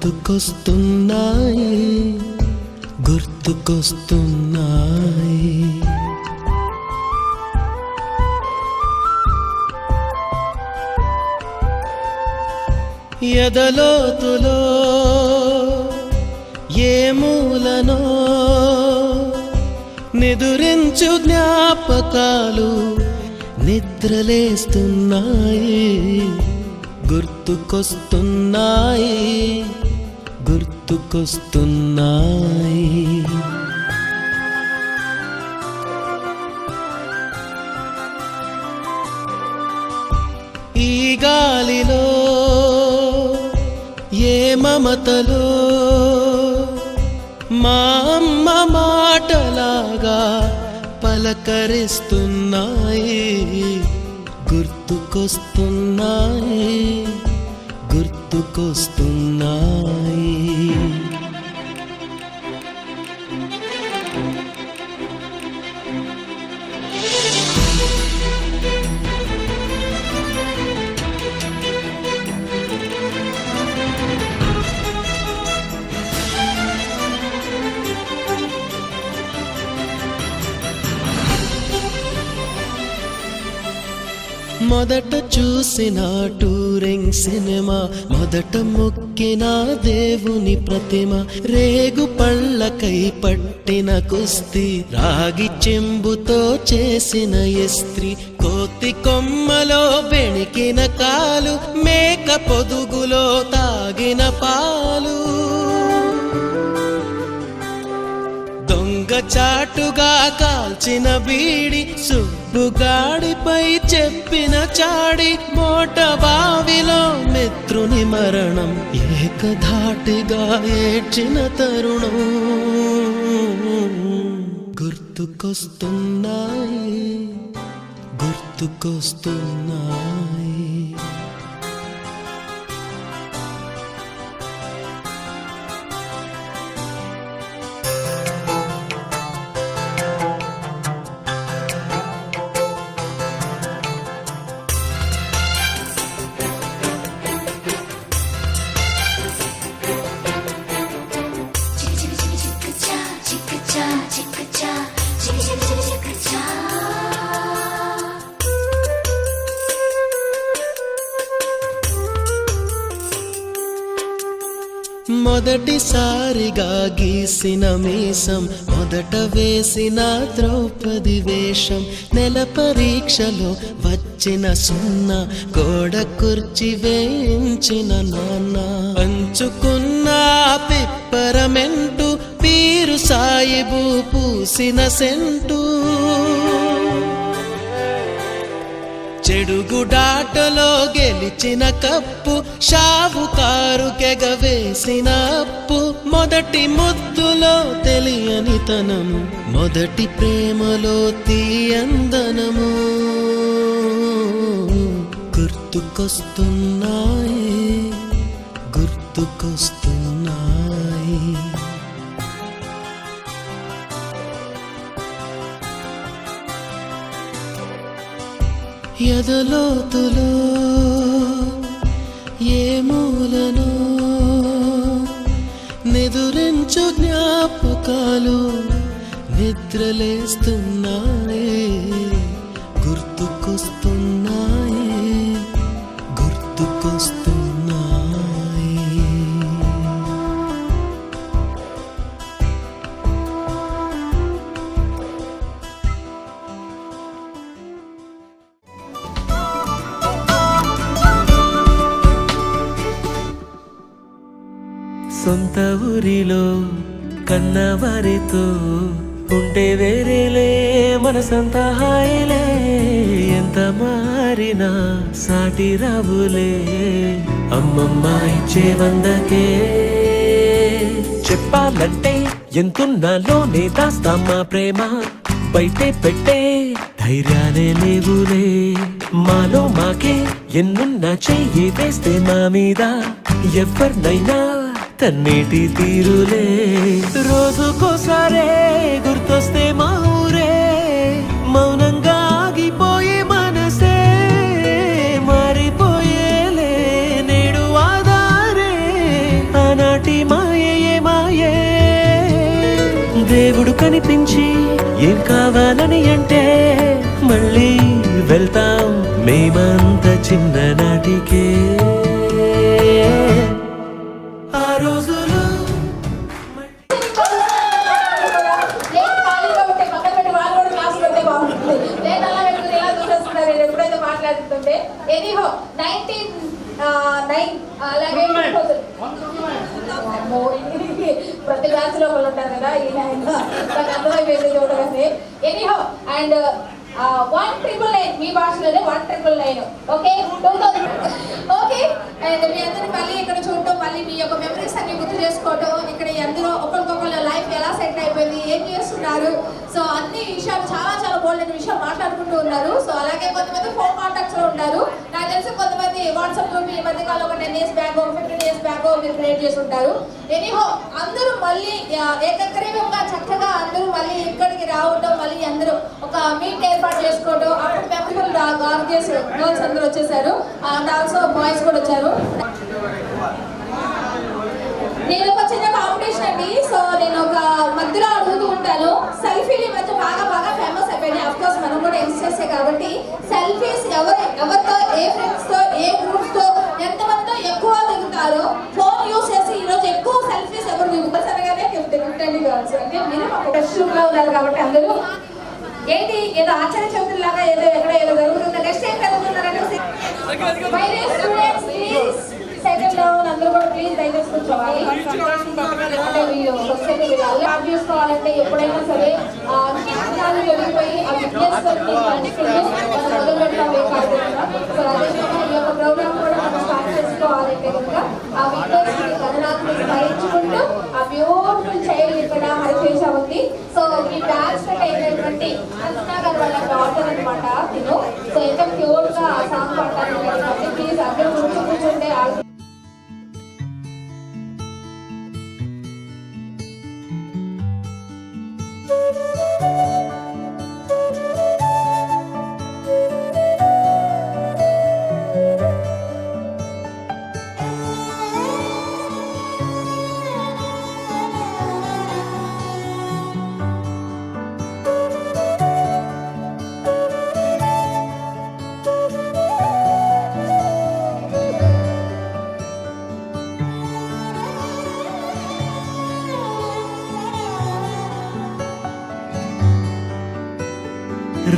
గుర్తుకొస్తున్నాయి గుర్తుకొస్తున్నాయి. ఎదలోతులో ఏ మూలనో నిదురించు జ్ఞాపకాలు నిద్రలేస్తున్నాయి గుర్తుకొస్తున్నాయి గుర్తుకొస్తున్నాయి. ఈ గాలిలో ఏ మమతలో మా అమ్మ మాటలాగా పలకరిస్తున్నాయి గుర్తుకొస్తున్నాయి గుర్తుకొస్తున్నాయి. మొదట చూసిన టూరింగ్ సినిమా, మొదట మొక్కిన దేవుని ప్రతిమ, రేగు పళ్ళకై పట్టిన కుస్తీ, రాగి చెంబుతో చేసిన ఇస్త్రీ, కోతి కొమ్మలో బెణికిన కాలు, మేక పొదుగులో తాగిన పాలు, దొంగ చాటుగా కాల్చిన బీడి, సుబ్బుగాడిపై చెప్పిన చాడి, మోట బావిలో మిత్రుని మరణం, ఏకధాటిగా ఏడ్చిన తరుణం గుర్తుకొస్తున్నాయి గుర్తుకొస్తున్నాయి. మొదటిసారిగా గీసిన మీసం, మొదట వేసిన ద్రౌపది వేషం, నెల పరీక్షలో వచ్చిన సున్నా, గోడ కుర్చీ వేయించిన నాన్న, పంచుకున్న పిప్పరమెంటు, పీరు సాయిబు పూసిన సెంటు, చెడుగుడాటలో గెలిచిన కప్పు, షావుకారు కెగవేసిన అప్పు, మొదటి ముద్దులో తెలియని తనము, మొదటి ప్రేమలో తీయందనము గుర్తుకొస్తున్నాయి గుర్తుకొస్తున్నాయి. ఎదలోతులో ఏ మూలనో నిదురించు జ్ఞాపకాలు నిద్రలేస్తున్నాయి గుర్తుకొస్తున్నాయి గుర్తుకొస్తున్నాయి. సొంత ఊరిలో కన్నవారితో ఉంటే వేరేలే మనసంత హాయిలే, ఎంత మారినా సాటి రావులే అమ్మమ్మ ఇచ్చే వందకే. చెప్పాలంటే ఎంతున్నాలోనే దాస్తామా ప్రేమ, బయటే పెట్టే ధైర్యాలే లేవులే, మాలో మాకే ఎన్నున్నా చెయ్యి వేస్తే మా మీద ఎవరినైనా తన్నేటి తీరులే. రోజుకోసారే గుర్తొస్తే మా ఊరే, మౌనంగా ఆగిపోయే మనసే మారిపోయేలే నేడు ఆధారే, ఆనాడు దేవుడు కనిపించి ఏం కావాలని అంటే మళ్ళీ వెళ్తాం మేమంత చిన్ననాటికే. ఆ రోజులు ఎప్పుడైతే మాట్లాడుతుంటే ఎనీహో 1909 అలాగే ప్రతి బ్యాచ్ లో ఒకళ్ళు ఉంటారు కదా ఈయన నాకు అర్థమైపోయింది చూడగానే. ఎనీహో అండ్ 1999 మీ భాషలోనే 1999 ఓకే 2000 ఓకే. అండ్ మీ అందరిని మళ్ళీ ఇక్కడ చూడటం, మళ్ళీ మీ యొక్క మెమరీస్ అన్ని గుర్తు చేసుకోవటం, ఇక్కడ అందరూ ఒకరికొకళ్ళ లైఫ్ ఎలా సెట్ అయిపోయింది, ఏం చేస్తున్నారు, సో అన్ని విషయాలు చాలా చాలా బోల్డ్ విషయాలు మాట్లాడుకుంటూ ఉన్నారు. సో అలాగే కొంతమంది ఫోన్ కాంటాక్ట్స్ లో ఉంటారు. నాకు తెలిసి కొంతమంది వాట్సాప్ గ్రూప్ ఈ మధ్య కాలం ఒక 10 years బ్యాక్ 15 years బ్యాక్ మీరు క్రియేట్ చేసి ఉంటారు. ఎనీహో అందరూ మళ్ళీ ఏకగ్రీవంగా చక్కగా అందరూ మళ్ళీ ఇక్కడికి రావడం, మళ్ళీ అందరూ ఒక మీట్ ఏర్పాటు చేసుకోవడం. అప్పుడు మెమరబుల్ గర్ల్స్ అందరూ వచ్చేసారు అండ్ ఆల్సో బాయ్స్ కూడా వచ్చారు. నేను ఒక చిన్న కాంపిటీషన్ అండి. సో నేను ఒక మధ్యలో అడుగుతూ ఉంటాను. సెల్ఫీలు ఈ మధ్య బాగా ఫేమస్ అయిపోయినాయి. అఫ్ కోర్స్ మనం కూడా యూజ్ చేసే కాబట్టి సెల్ఫీస్ ఎవరితో, ఏ ఫ్రెండ్స్ తో, ఏ గ్రూప్స్ తో, ఎంతమందితో ఎక్కువ దిగుతారో ఫోన్ యూజ్ చేసి ఈ రోజు ఎక్కువ సెల్ఫీస్ ఎవరు దిగుతారు సరిగానే దిగుతండి కావచ్చు. అంటే మీరు ఒక టెస్ట్ రూమ్ లో ఉన్నారు కాబట్టి అందరూ ఏంటి ఏదో ఆచార్య చదువులాగా ఏదో ఎక్కడ ఏదో జరుగుతుంది. నెక్స్ట్ ఏం జరుగుతున్నారంటే సెకండ్ డౌన్ అందరూ కూడా ప్లీజ్ దయచేసి కూర్చోవాలి. అంటే వీళ్ళు సొసైటీ అలవాటు చేసుకోవాలంటే ఎప్పుడైనా సరే జరిగిపోయి ఆ బిజినెస్ మొదలు పెట్టాలి. సో అదేవిధంగా ఈ యొక్క ప్రోగ్రామ్ కూడా మనం స్టార్ట్ చేసుకోవాలంటే కనుక ఆ విగ్నెస్ గణనాథుని స్మరించుకుంటూ ఆ బ్యూటిఫుల్ చైల్డ్ ఇక్కడ హరిచేసా ఉంది. సో ఈ డాన్స్ అయినటువంటి అంజనా గారు వాళ్ళ డాటర్ అనమాట తిను. సో ఎంత క్యూర్ గా ఆ సాంగ్ పాడటానికి ప్లీజ్ అందరూ కూర్చుంటే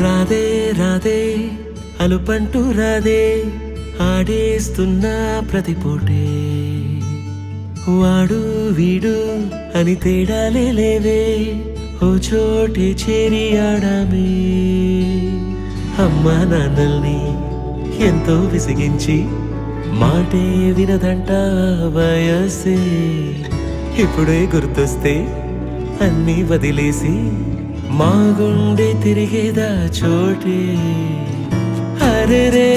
రాధే రాధే అలుపంటూ రాధే ఆడేస్తున్నా ప్రతి పూటే. వాడు వీడు అని తేడాలే లేవే ఓ చోటే చేరి ఆడామే. అమ్మా నాన్నల్ని ఎంతో విసిగించి మాటే వినదంట వయసే. ఇప్పుడే గుర్తొస్తే అన్నీ వదిలేసి మా గుండె తిరిగేదా చోటే. అరే రే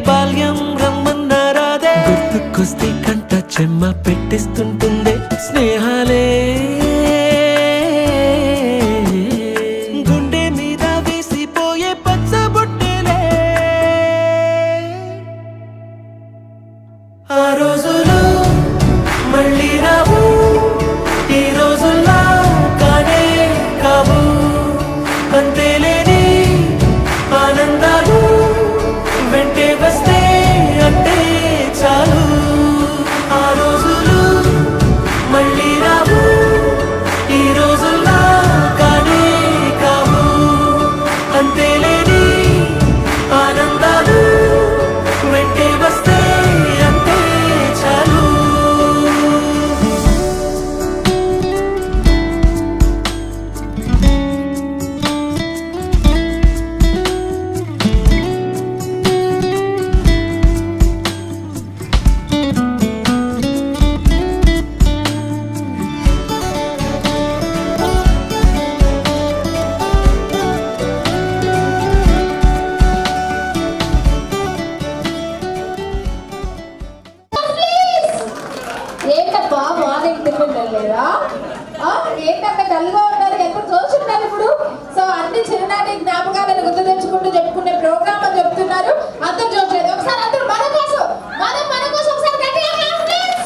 బాల్యం రమ్మన్నారాదే గుర్తుకొస్తే కంట చెమ్మ పెట్టిస్తుంటుందే స్నేహాలే. గుండె మీద వేసిపోయే పచ్చబొట్టెలే. ఆ రోజులు మళ్ళీ రావు, ఈ రోజుల్లో కానే కావు. అంతేలేని ఆనందాలు వెంటే వస్తే అంటే చాలు. ఆ రోజులు మళ్ళీ రావు, ఈ రోజుల్లో కానే కావు. అంతేలేని ఆనందాలు వెంటే వస్తే అంటే చాలు. ఏంటబ్బా మార్నింగ్ తిరుగుంటా లేదా? ఏంటంటే డల్గా ఉన్నారు, ఎంత చూస్తున్నారు ఇప్పుడు. సో అన్ని చిన్ననాటి జ్ఞాపకాలను గుర్తు తెచ్చుకుంటూ చెప్పుకునే ప్రోగ్రామ్ అని చెప్తున్నారు. అందరూ చూడలేదు. ఒకసారి అందరూ మన కోసం ఒకసారి గట్టిగా clap, please.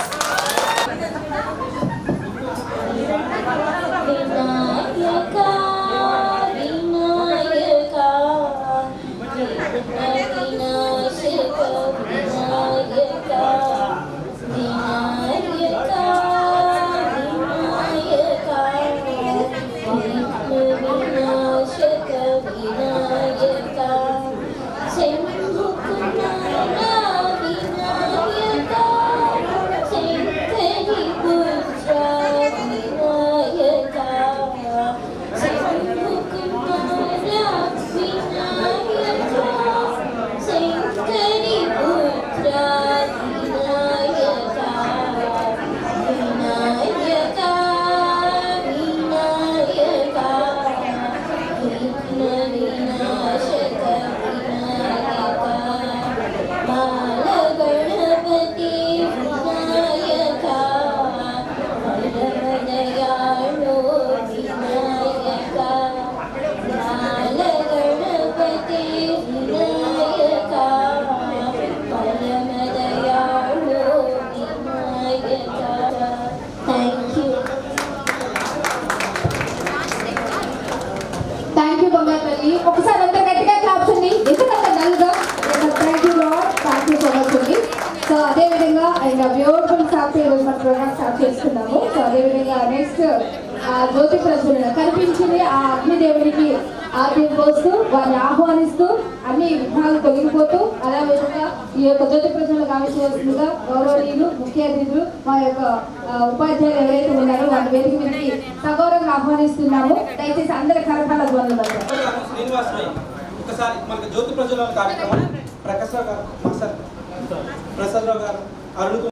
బంగారు తల్లి. ఒకసారి అంతా గట్టిగా క్లాప్స్ అండి. ఎందుకంత డల్గా? Thank you lord, thank you so much అండి. సో అదేవిధంగా అండ్ బ్యూటిఫుల్ సాఫ్ట్ ఈరోజు మన ప్రోగ్రామ్ స్టార్ట్ చేస్తున్నాము. సో అదేవిధంగా నెక్స్ట్ జ్యోతి ప్రజ్వలన కనిపించింది ఆ అగ్నిదేవునికి ఆర్తి పోస్తూ వారిని ఆహ్వానిస్తూ అన్ని విఘ్నాలు తొలగిపోతూ అదేవిధంగా ఈ యొక్క జ్యోతి ప్రజ్వలన కావించవలసిందిగా గౌరవనీయులు ముఖ్య అతిథులు మా యొక్క ఉపాధ్యాయులు ఎవరైతే ఉన్నారో వారి వేదిక మీదకి సగౌరవంగా ఆహ్వానిస్తున్నాము. దయచేసి అందరి కరకాల ధ్వనులు శ్రీనివాసరావు ఒకసారి మనకి జ్యోతి ప్రజ్వలన కార్యక్రమం ప్రకాశ్ రావు గారు మాస్టర్ ప్రసాద్ రావు గారు అరుణ్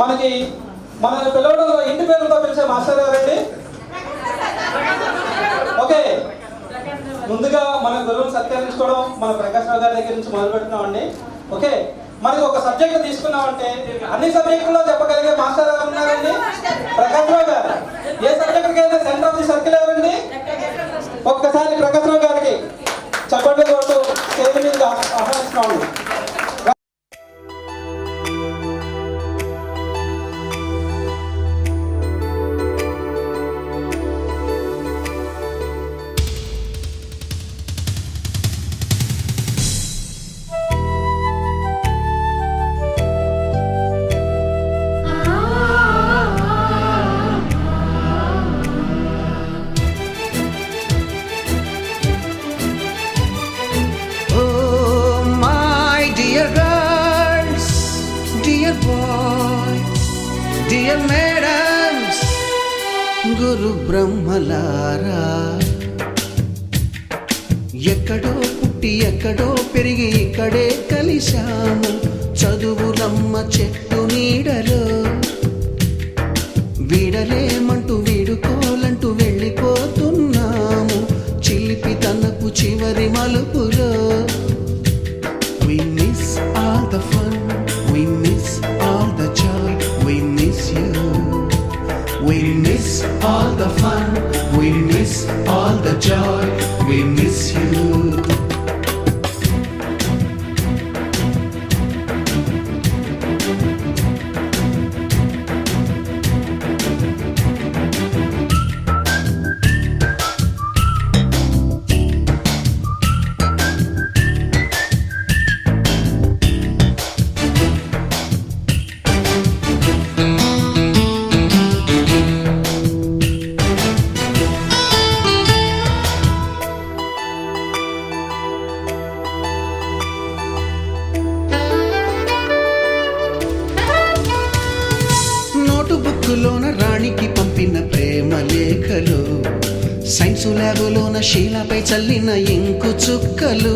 మనకి మనల్ని పిలవడంలో ఇంటి పేరుతో పిలిచే మాస్టర్ ఎవరండి? ఓకే, ముందుగా మన గురువుని సత్కరించుకోవడం మన ప్రకాష్ రావు గారి దగ్గర నుంచి మొదలు పెడుతున్నామండి. ఓకే, మనకి ఒక సబ్జెక్ట్ తీసుకున్నామంటే అన్ని సబ్జెక్టుల్లో చెప్పగలిగే మాస్టర్ ఎవరు ఉన్నారండి? ప్రకాష్ రావు గారు. ఏ సబ్జెక్ట్కి అయితే సెంటర్ ఆఫ్ ది సర్కిల్ ఎవరండి? ఒక్కసారి ప్రకాష్ రావు గారికి చప్పట్లు కొడుతూ స్టేజ్ మీద ఆహ్వానిస్తున్నామండి. Oh, my dear girls, dear boys, dear madams, గురు బ్రహ్మలారా, ఎక్కడో పుట్టి ఎక్కడో పెరిగి ఇక్కడే కలిశాము చదువులమ్మ చెట్టు నీడలో. వీడలేమంటూ వీడుకోలంటూ వెళ్ళిపోతున్నాము చిలిపి తనపు చివరి మలుపులో. We miss all the fun, we miss all the joy, we miss you. We miss all the fun, we miss all the joy, we miss you. నోటుబుక్కులోన రాణికి పంపిన ప్రేమ లేఖలు, సైన్సు ల్యాబులోన శీలపై చల్లిన ఇంకు చుక్కలు,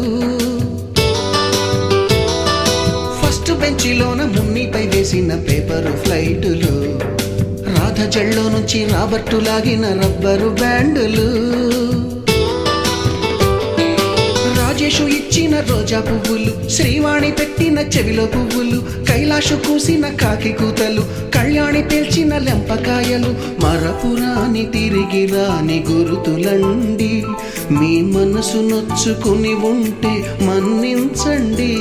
ఫస్ట్ బెంచిలోన మున్నిపై వేసిన పేపరు ఫ్లైటులు, రాధ జల్లో నుంచి రాబర్టు లాగిన rubber బ్యాండులు, Rajesh ఇచ్చిన రోజా పువ్వులు, శ్రీవాణి పెట్టిన చెవిలో పువ్వులు, కైలాషు కూసిన కాకి కూతలు, కళ్యాణి పేల్చిన లెంపకాయలు, మరపురాని తిరిగి రాని గురుతులండి. మీ మనసు నొచ్చుకుని ఉంటే మన్నించండి.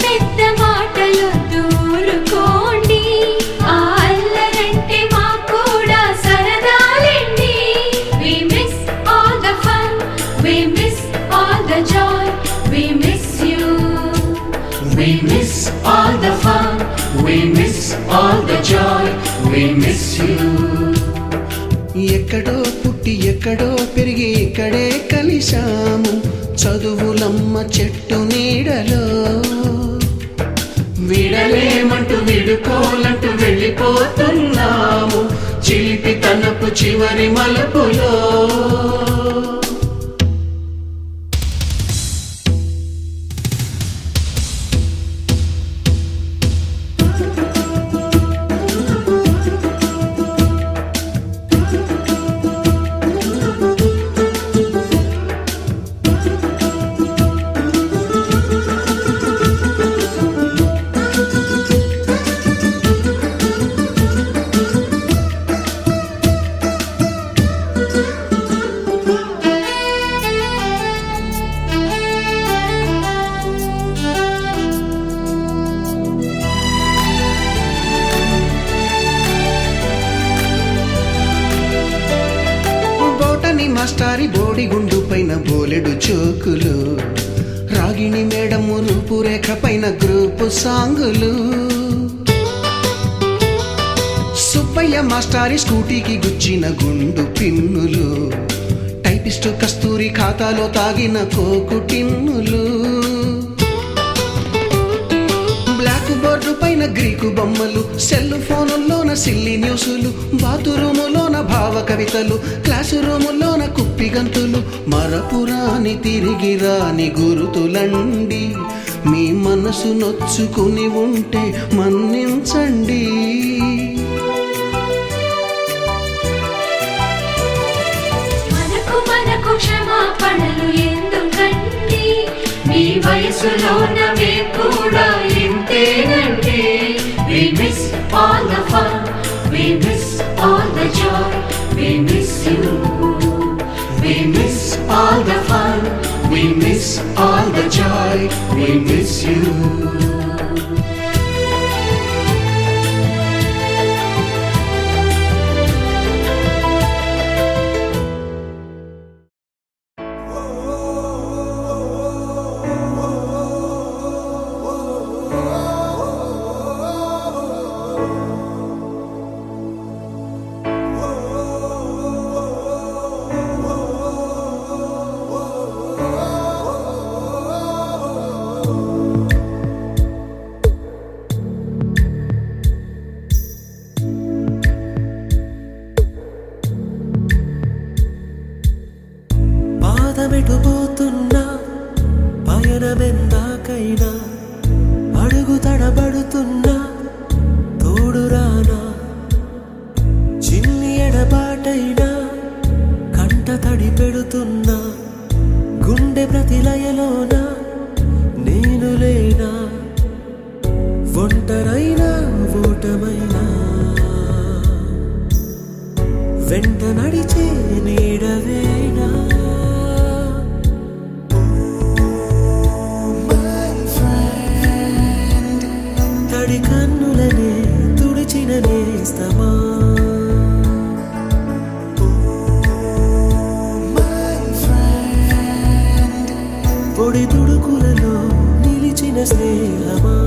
పెద్ద మాటలు దూరుకోండి, ఆ అల్లరంటే మాకు కూడా సరదాలండి. We miss all the fun, we miss all the joy, we miss you. We miss all the fun, we miss all the joy, we miss you. ఎక్కడో పుట్టి ఎక్కడో పెరిగి ఇక్కడే కలిశాము చదువులమ్మ చెట్టు నీడలో. వీడలేమంటూ వీడుకోలంటూ వెళ్ళిపోతున్నాము చిలిపి తనపు చివరి మలుపులో. మాస్టారి బోడిగుండు పైన బోలెడు చోకులు, రాగిణి మేడము రూపురేఖ పైన గ్రూపు సాంగులు, సుబ్బయ్య మాస్టారి స్కూటీకి గుచ్చిన గుండు పిన్నులు, టైపిస్టు కస్తూరి ఖాతాలో తాగిన కోకు టిన్నులు, బ్లాక్ బోర్డు పైన గ్రీకు బొమ్మలు, సెల్ ఫోనుల్లోన సిల్లి న్యూసులు, బాతురూములోన భావ కవితలు, క్లాసు రూములోన కుప్పి గంతులు, మరపురాని తిరిగి రాని గురుతులండి. మీ మనసు నొచ్చుకుని ఉంటే మన్నించండి. మనకు క్షమాపణలు ఎందుకండి, మీ వయసులోన మేము కూడా ఇంతేనండి. We miss all the fun, we miss all the joy, we miss you. We miss all the fun, we miss all the joy, we miss you. పాదమెటుపోతున్నా పయనమెందాకైనా, అడుగు తడబడుతున్నా తోడురానా, చిన్ని ఎడబాటైనా కంట తడి పెడుతున్నా, గుండె ప్రతిలయలోన నేను లేనా, ఒంటరైనా ఓటమైనా వెంట నడిచే నీడవేనా. తడి కన్నులనే తుడిచిన నేస్తమా, పొడి తుడుకులలో నిలిచిన స్నేహమా.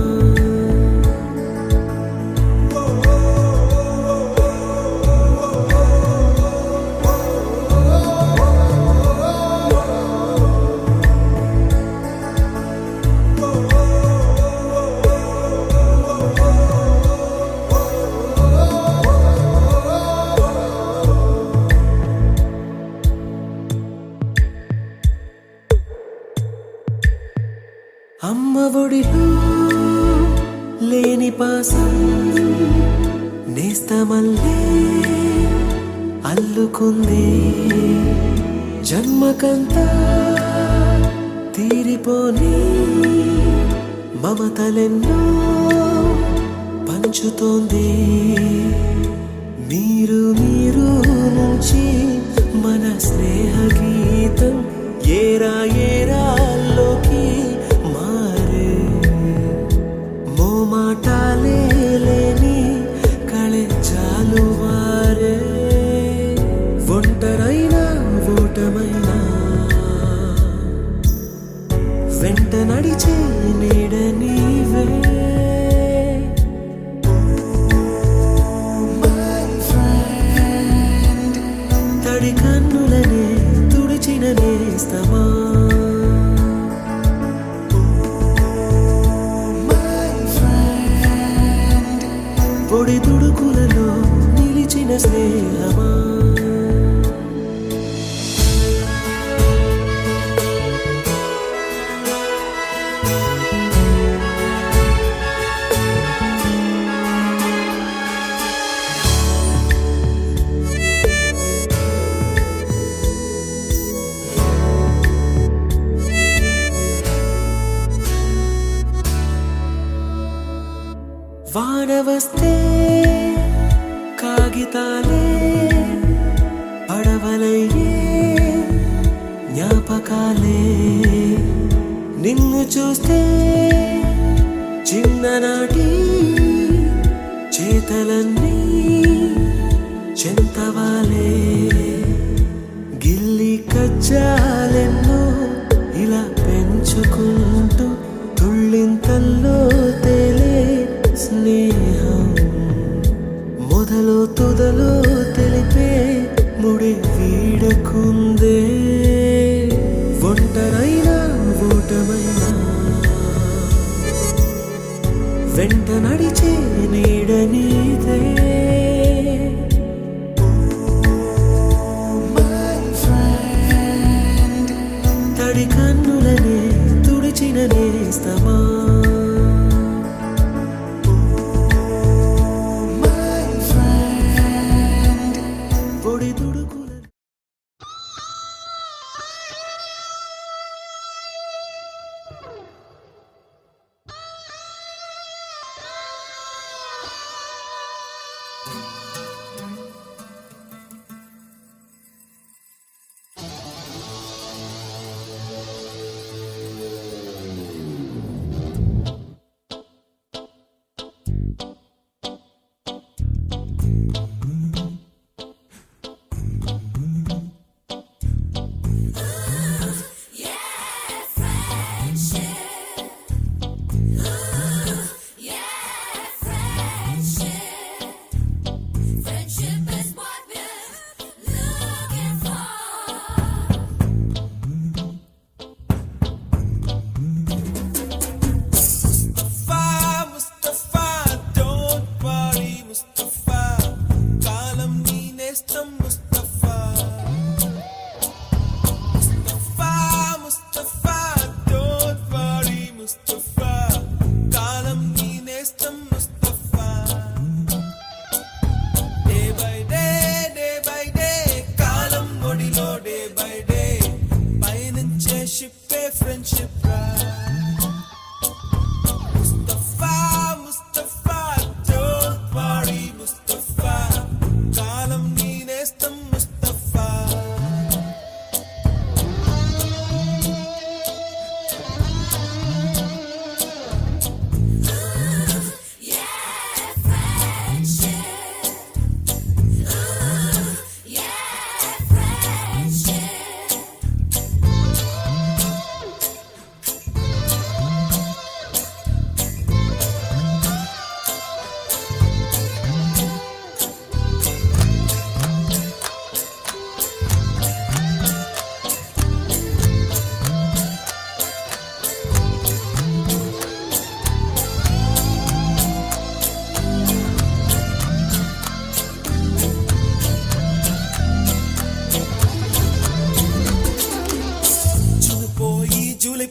అమ్మ ఒడిలో లేని పాసం నేస్తమల్లే అల్లుకుంది, జన్మకంతా తీరిపోని మమతలెన్నో పంచుతోంది. మీరు మీరు నుంచి మన స్నేహ గీతం ఏరా ఏరాల్లోకి మారే, మోమాటాలే లేని కళెజాలు వారే, ఒంటరైనా ఓటమైనా వెంట నడిచే నీడ నీవే. తడి కన్నులనే తుడిచిన నేస్తమా, పొడి తుడుకులలో నిలిచిన స్నేహమా. వాన వస్తే కాగితాలే పడవలయ్యే జ్ఞాపకాలే, నిన్ను చూస్తే చిన్ననాటి చేతలన్నీ చెంతవాలే, గిల్లి కజ్జాలెన్నో ఇలా పెంచుకుంటూ తుళ్ళింతల్లో తేలే స్నేహం, మొదలు తుదలో తెలిపే ముడి వీడకుందే, ఒంటరైనా ఓటమైనా వెంట వెంట నడిచే నీడ నీదే తడి కన్నులనే తుడిచిన నేస్తమా పొడి తుడుకుల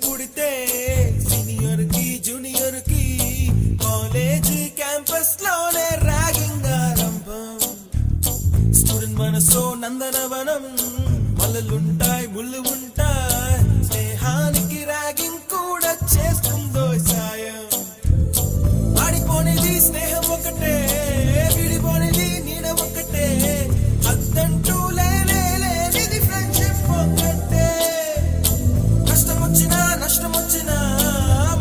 పుడితే సీనియర్ కి జూనియర్ కి కాలేజీ క్యాంపస్ లోనే ర్యాగింగ్ ఆరంభం స్టూడెంట్ మనసో నందనవనం మల్లలుంటాయి ముళ్ళు ఉంటాయి స్నేహానికి ర్యాగింగ్ కూడా చేస్తుందో సాయం ఆడిపోనేది స్నేహం ఒకటే విడిపోనేది నీడ ఒకటే అద్దంటూ లేనిది ఫ్రెండ్షిప్ ఒకటే నష్టం వచ్చినా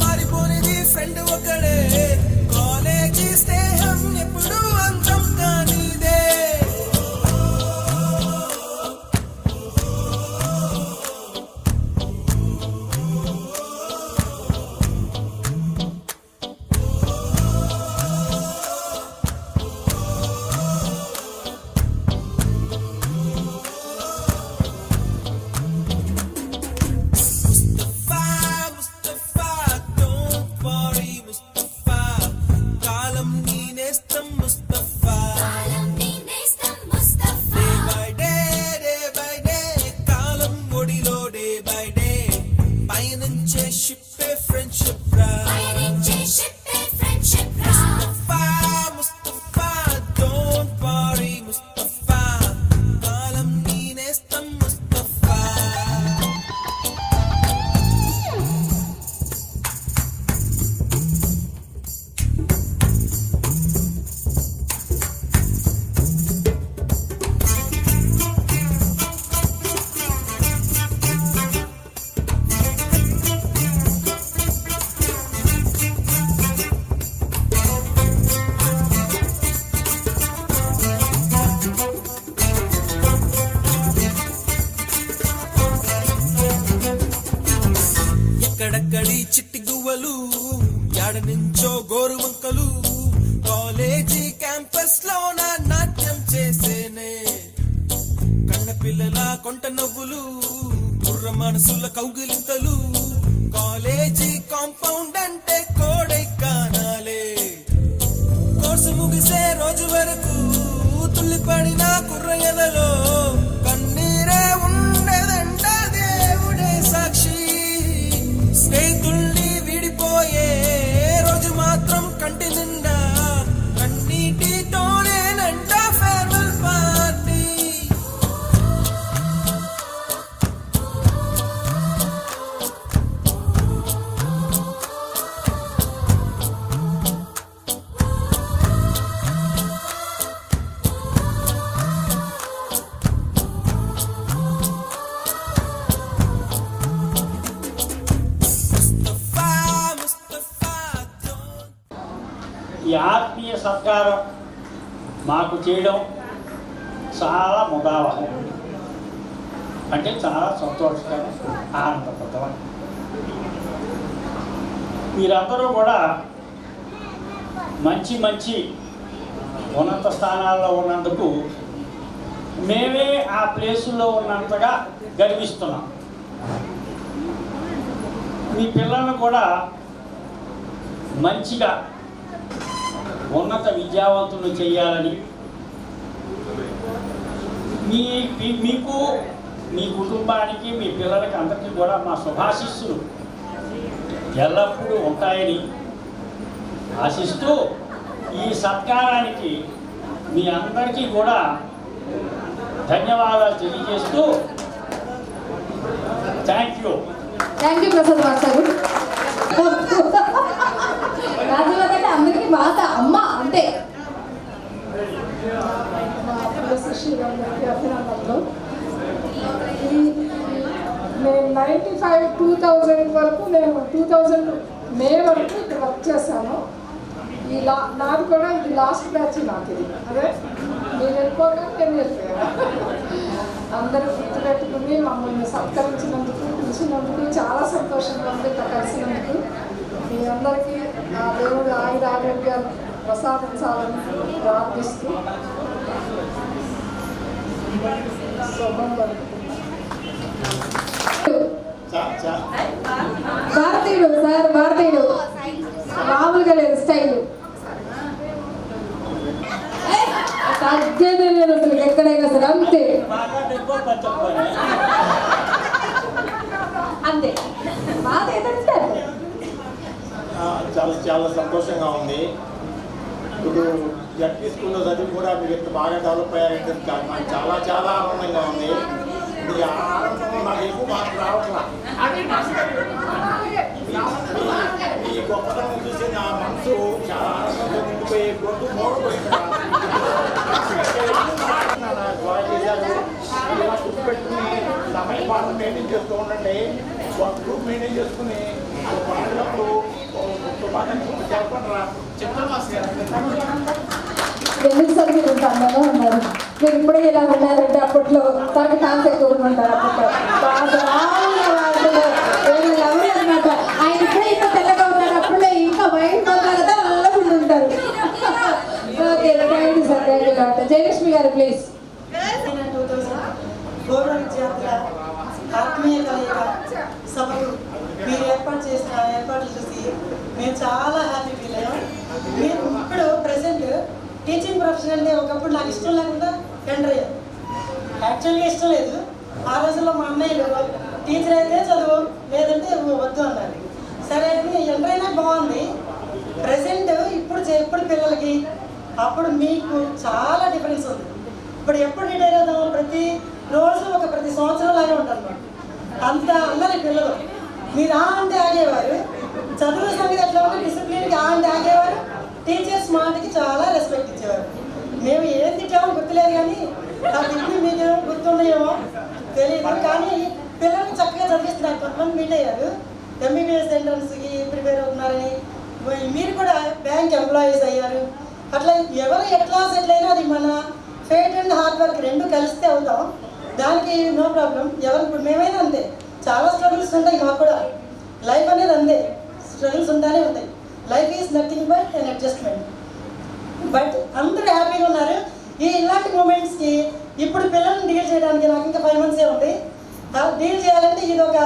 మారిపోనిది ఫ్రెండ్ ఒకడే కాలేజీ స్నేహం ఎప్పుడు అంతం కానిదే ఎక్కడక్కడి చిట్టి గువ్వలు యాడ నుంచో గోరు వంకలు కాలేజీ క్యాంపస్ లోన నాట్యం చేసేనే కన్న పిల్లల కొంట నవ్వులు బుర్ర మనసుల కౌగిలింతలు కాలేజీ కాంపౌండ్ అంటే కోడై కానాలే ముగిసే రోజు వరకు తుల్లిపడిన కుర్ర ఎదలో కన్నీరే ఉండదంట దేవుడే సాక్షి. స్నేహితుల్ని విడిపోయే రోజు మాత్రం కంటి నిండా కన్నీటితోనేనంట ఫేర్వెల్ పార్టీ. ఈ ఆత్మీయ సత్కారం మాకు చేయడం చాలా ముదావహం, అంటే చాలా సంతోషకరం, ఆనందప్రదం. మీరందరూ కూడా మంచి మంచి ఉన్నత స్థానాల్లో ఉన్నందుకు మేమే ఆ ప్లేసుల్లో ఉన్నంతగా గర్విస్తున్నాం. మీ పిల్లలను కూడా మంచిగా ఉన్నత విద్యావంతులు చేయాలని మీకు మీ కుటుంబానికి మీ పిల్లలకి అందరికీ కూడా మా శుభాశిస్సులు ఎల్లప్పుడూ ఉంటాయని ఆశిస్తూ ఈ సత్కారానికి మీ అందరికీ కూడా ధన్యవాదాలు తెలియజేస్తూ థ్యాంక్ యూ ప్రసాద్ మాస్టర్. రాజుగారు అంటే అందరికీ మాత అమ్మ అంతే. అభినందనలు. నేను 95 2000 వరకు నేను 2000 మే వరకు ఇక్కడ వర్క్ చేశాను. నాది కూడా ఇది లాస్ట్ బ్యాచ్ నాకు ఇది. అదే నేను వెళ్ళిపోగా నేను వెళ్ళిపోయాను. అందరూ గుర్తుపెట్టుకుని మమ్మల్ని సత్కరించినందుకు పిలిచినందుకు చాలా సంతోషంగా ఉంది. ఇక్కడ కలిసినందుకు మీ అందరికీ ఆ దేవుడు ఆయుర ఆరోగ్యాలు ప్రసాదించాలని ప్రార్థిస్తూ శుభం భారతీయుడు సార్, భారతీయుడు మామూలుగా లేదు స్టైల్ తగ్గేదే లేదు అసలు ఎక్కడైనా సరే అంతే అంతే బాధ ఏదంటే చాలా చాలా సంతోషంగా ఉంది. ఇప్పుడు జడ్పీ స్కూల్లో చదివి కూడా మీరు ఎంత బాగా డెవలప్ అయ్యారంటే నాకు చాలా చాలా ఆనందంగా ఉంది. ఇది ఆనందం నాకు ఎక్కువ మాకు రావట్లా. ఈ గొప్పతనం చూసి నా మనసు చాలా ఆనందంగా నిండిపోయి గొంతు మోడపోయింది. ఇలా గుర్తుపెట్టుకుని సమయ పాట మెయింటైన్ చేస్తూ ఉండండి. ఒక గ్రూప్ మెయింటైన్ చేసుకుని పాడినప్పుడు ఎందుకు సార్ మీరు అందంగా ఉన్నారు? మీరు ఇప్పుడే ఇలా ఉన్నారంటే అప్పట్లో తనకి ఛాన్స్ ఎక్కువ ఉంటారు. అప్పట్లో ఎవరు అనమాట. ఆయన ఇప్పుడే ఇంకా తెల్లగా ఉన్నారు, అప్పుడే ఇంకా వైట్ కదా నల్లకుండా ఉంటారు. Okay thank you sir, thank you doctor. Jayalakshmi గారు ప్లీజ్. గౌరవ విద్యార్థుల ఆత్మీయ కలయిక సభకు మీరు ఏర్పాట్లు చూసి మేము చాలా హ్యాపీ ఫీల్ అయ్యాం. మీరు ఇప్పుడు ప్రెసెంట్ టీచింగ్ ప్రొఫెషన్ అంటే ఒకప్పుడు నాకు ఇష్టం లేకుండా ఎంటర్ అయ్యాను. యాక్చువల్గా ఇష్టం లేదు. ఆ రోజుల్లో మా అమ్మాయిలు టీచర్ అయితే చదువు లేదంటే వద్దు అన్నారు. సరే అని ఎంటర్ అయినా బాగుంది. ప్రెసెంట్ ఇప్పుడు పిల్లలకి అప్పుడు మీకు చాలా డిఫరెన్స్ ఉంది. ఇప్పుడు ఎప్పుడు రిటైర్ అవుతాము, ప్రతి సంవత్సరం లాగే ఉంటారు. అంత అల్లరి పిల్లలు. మీరు అంటే ఆగేవారు, చదువు సంగతి ఎట్లా ఉంటే డిసిప్లిన్కి అంటే ఆగేవారు. టీచర్స్ మాటకి చాలా రెస్పెక్ట్ ఇచ్చేవారు. మేము ఏం తిట్టామో గుర్తులేదు, కానీ ఆ తిట్లు మీకు గుర్తున్నాయేమో తెలియదు. కానీ పిల్లల్ని చక్కగా చదివిస్తున్నారు. కొంతమంది మీట్ అయ్యారు, ఎంబీబీఎస్ ఎంట్రన్స్కి ప్రిపేర్ అవుతున్నారని. మీరు కూడా బ్యాంక్ ఎంప్లాయీస్ అయ్యారు. అట్లా ఎవరు ఎట్లా సెటిల్ అయినా అది మన ఫేట్ అండ్ హార్డ్ వర్క్ రెండు కలిస్తే అవుతాం. దానికి నో ప్రాబ్లం. ఇప్పుడు మేమైనా అంతే, చాలా స్ట్రగుల్స్ ఉంటాయి మాకు కూడా. లైఫ్ అనేది అంతే, స్ట్రగుల్స్ ఉంటానే ఉంటాయి. Life is nothing but an adjustment. But అందరూ హ్యాపీగా ఉన్నారు. ఇలాంటి మూమెంట్స్కి ఇప్పుడు పిల్లల్ని డీల్ చేయడానికి నాకు ఇంకా 5 months ఉంది. డీల్ చేయాలంటే ఇది ఒక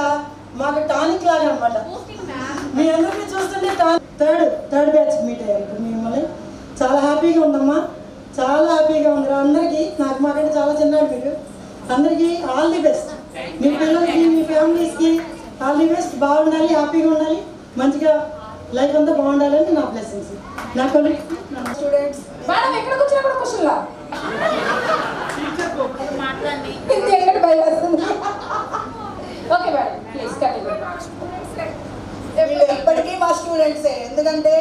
మాకు టానిక్ లాగా అనమాట. మీ అందరికీ చూస్తుంటే థర్డ్ బ్యాచ్ మీట్ అయ్యారు. ఇప్పుడు మిమ్మల్ని చాలా హ్యాపీగా ఉందమ్మా, చాలా హ్యాపీగా ఉంది. అందరికీ మాకంటే చాలా చిన్నాడు మీరు. అందరికీ ఆల్ ది బెస్ట్. మీ పిల్లలకి మీ ఫ్యామిలీస్కి ఆల్ ది బెస్ట్. బాగుండాలి, హ్యాపీగా ఉండాలి, మంచిగా లైఫ్ అంతా బాగుండాలని నా బ్లెస్సింగ్స్. నా కొలీగ్స్, నా స్టూడెంట్స్. మేడం ఎక్కడికి వచ్చినా కూడా క్వశ్చన్లా హిందీ ఎక్కడ భయం వస్తుంది. Okay madam please continue. వీళ్ళు ఎప్పటికీ మా స్టూడెంట్సే. ఎందుకంటే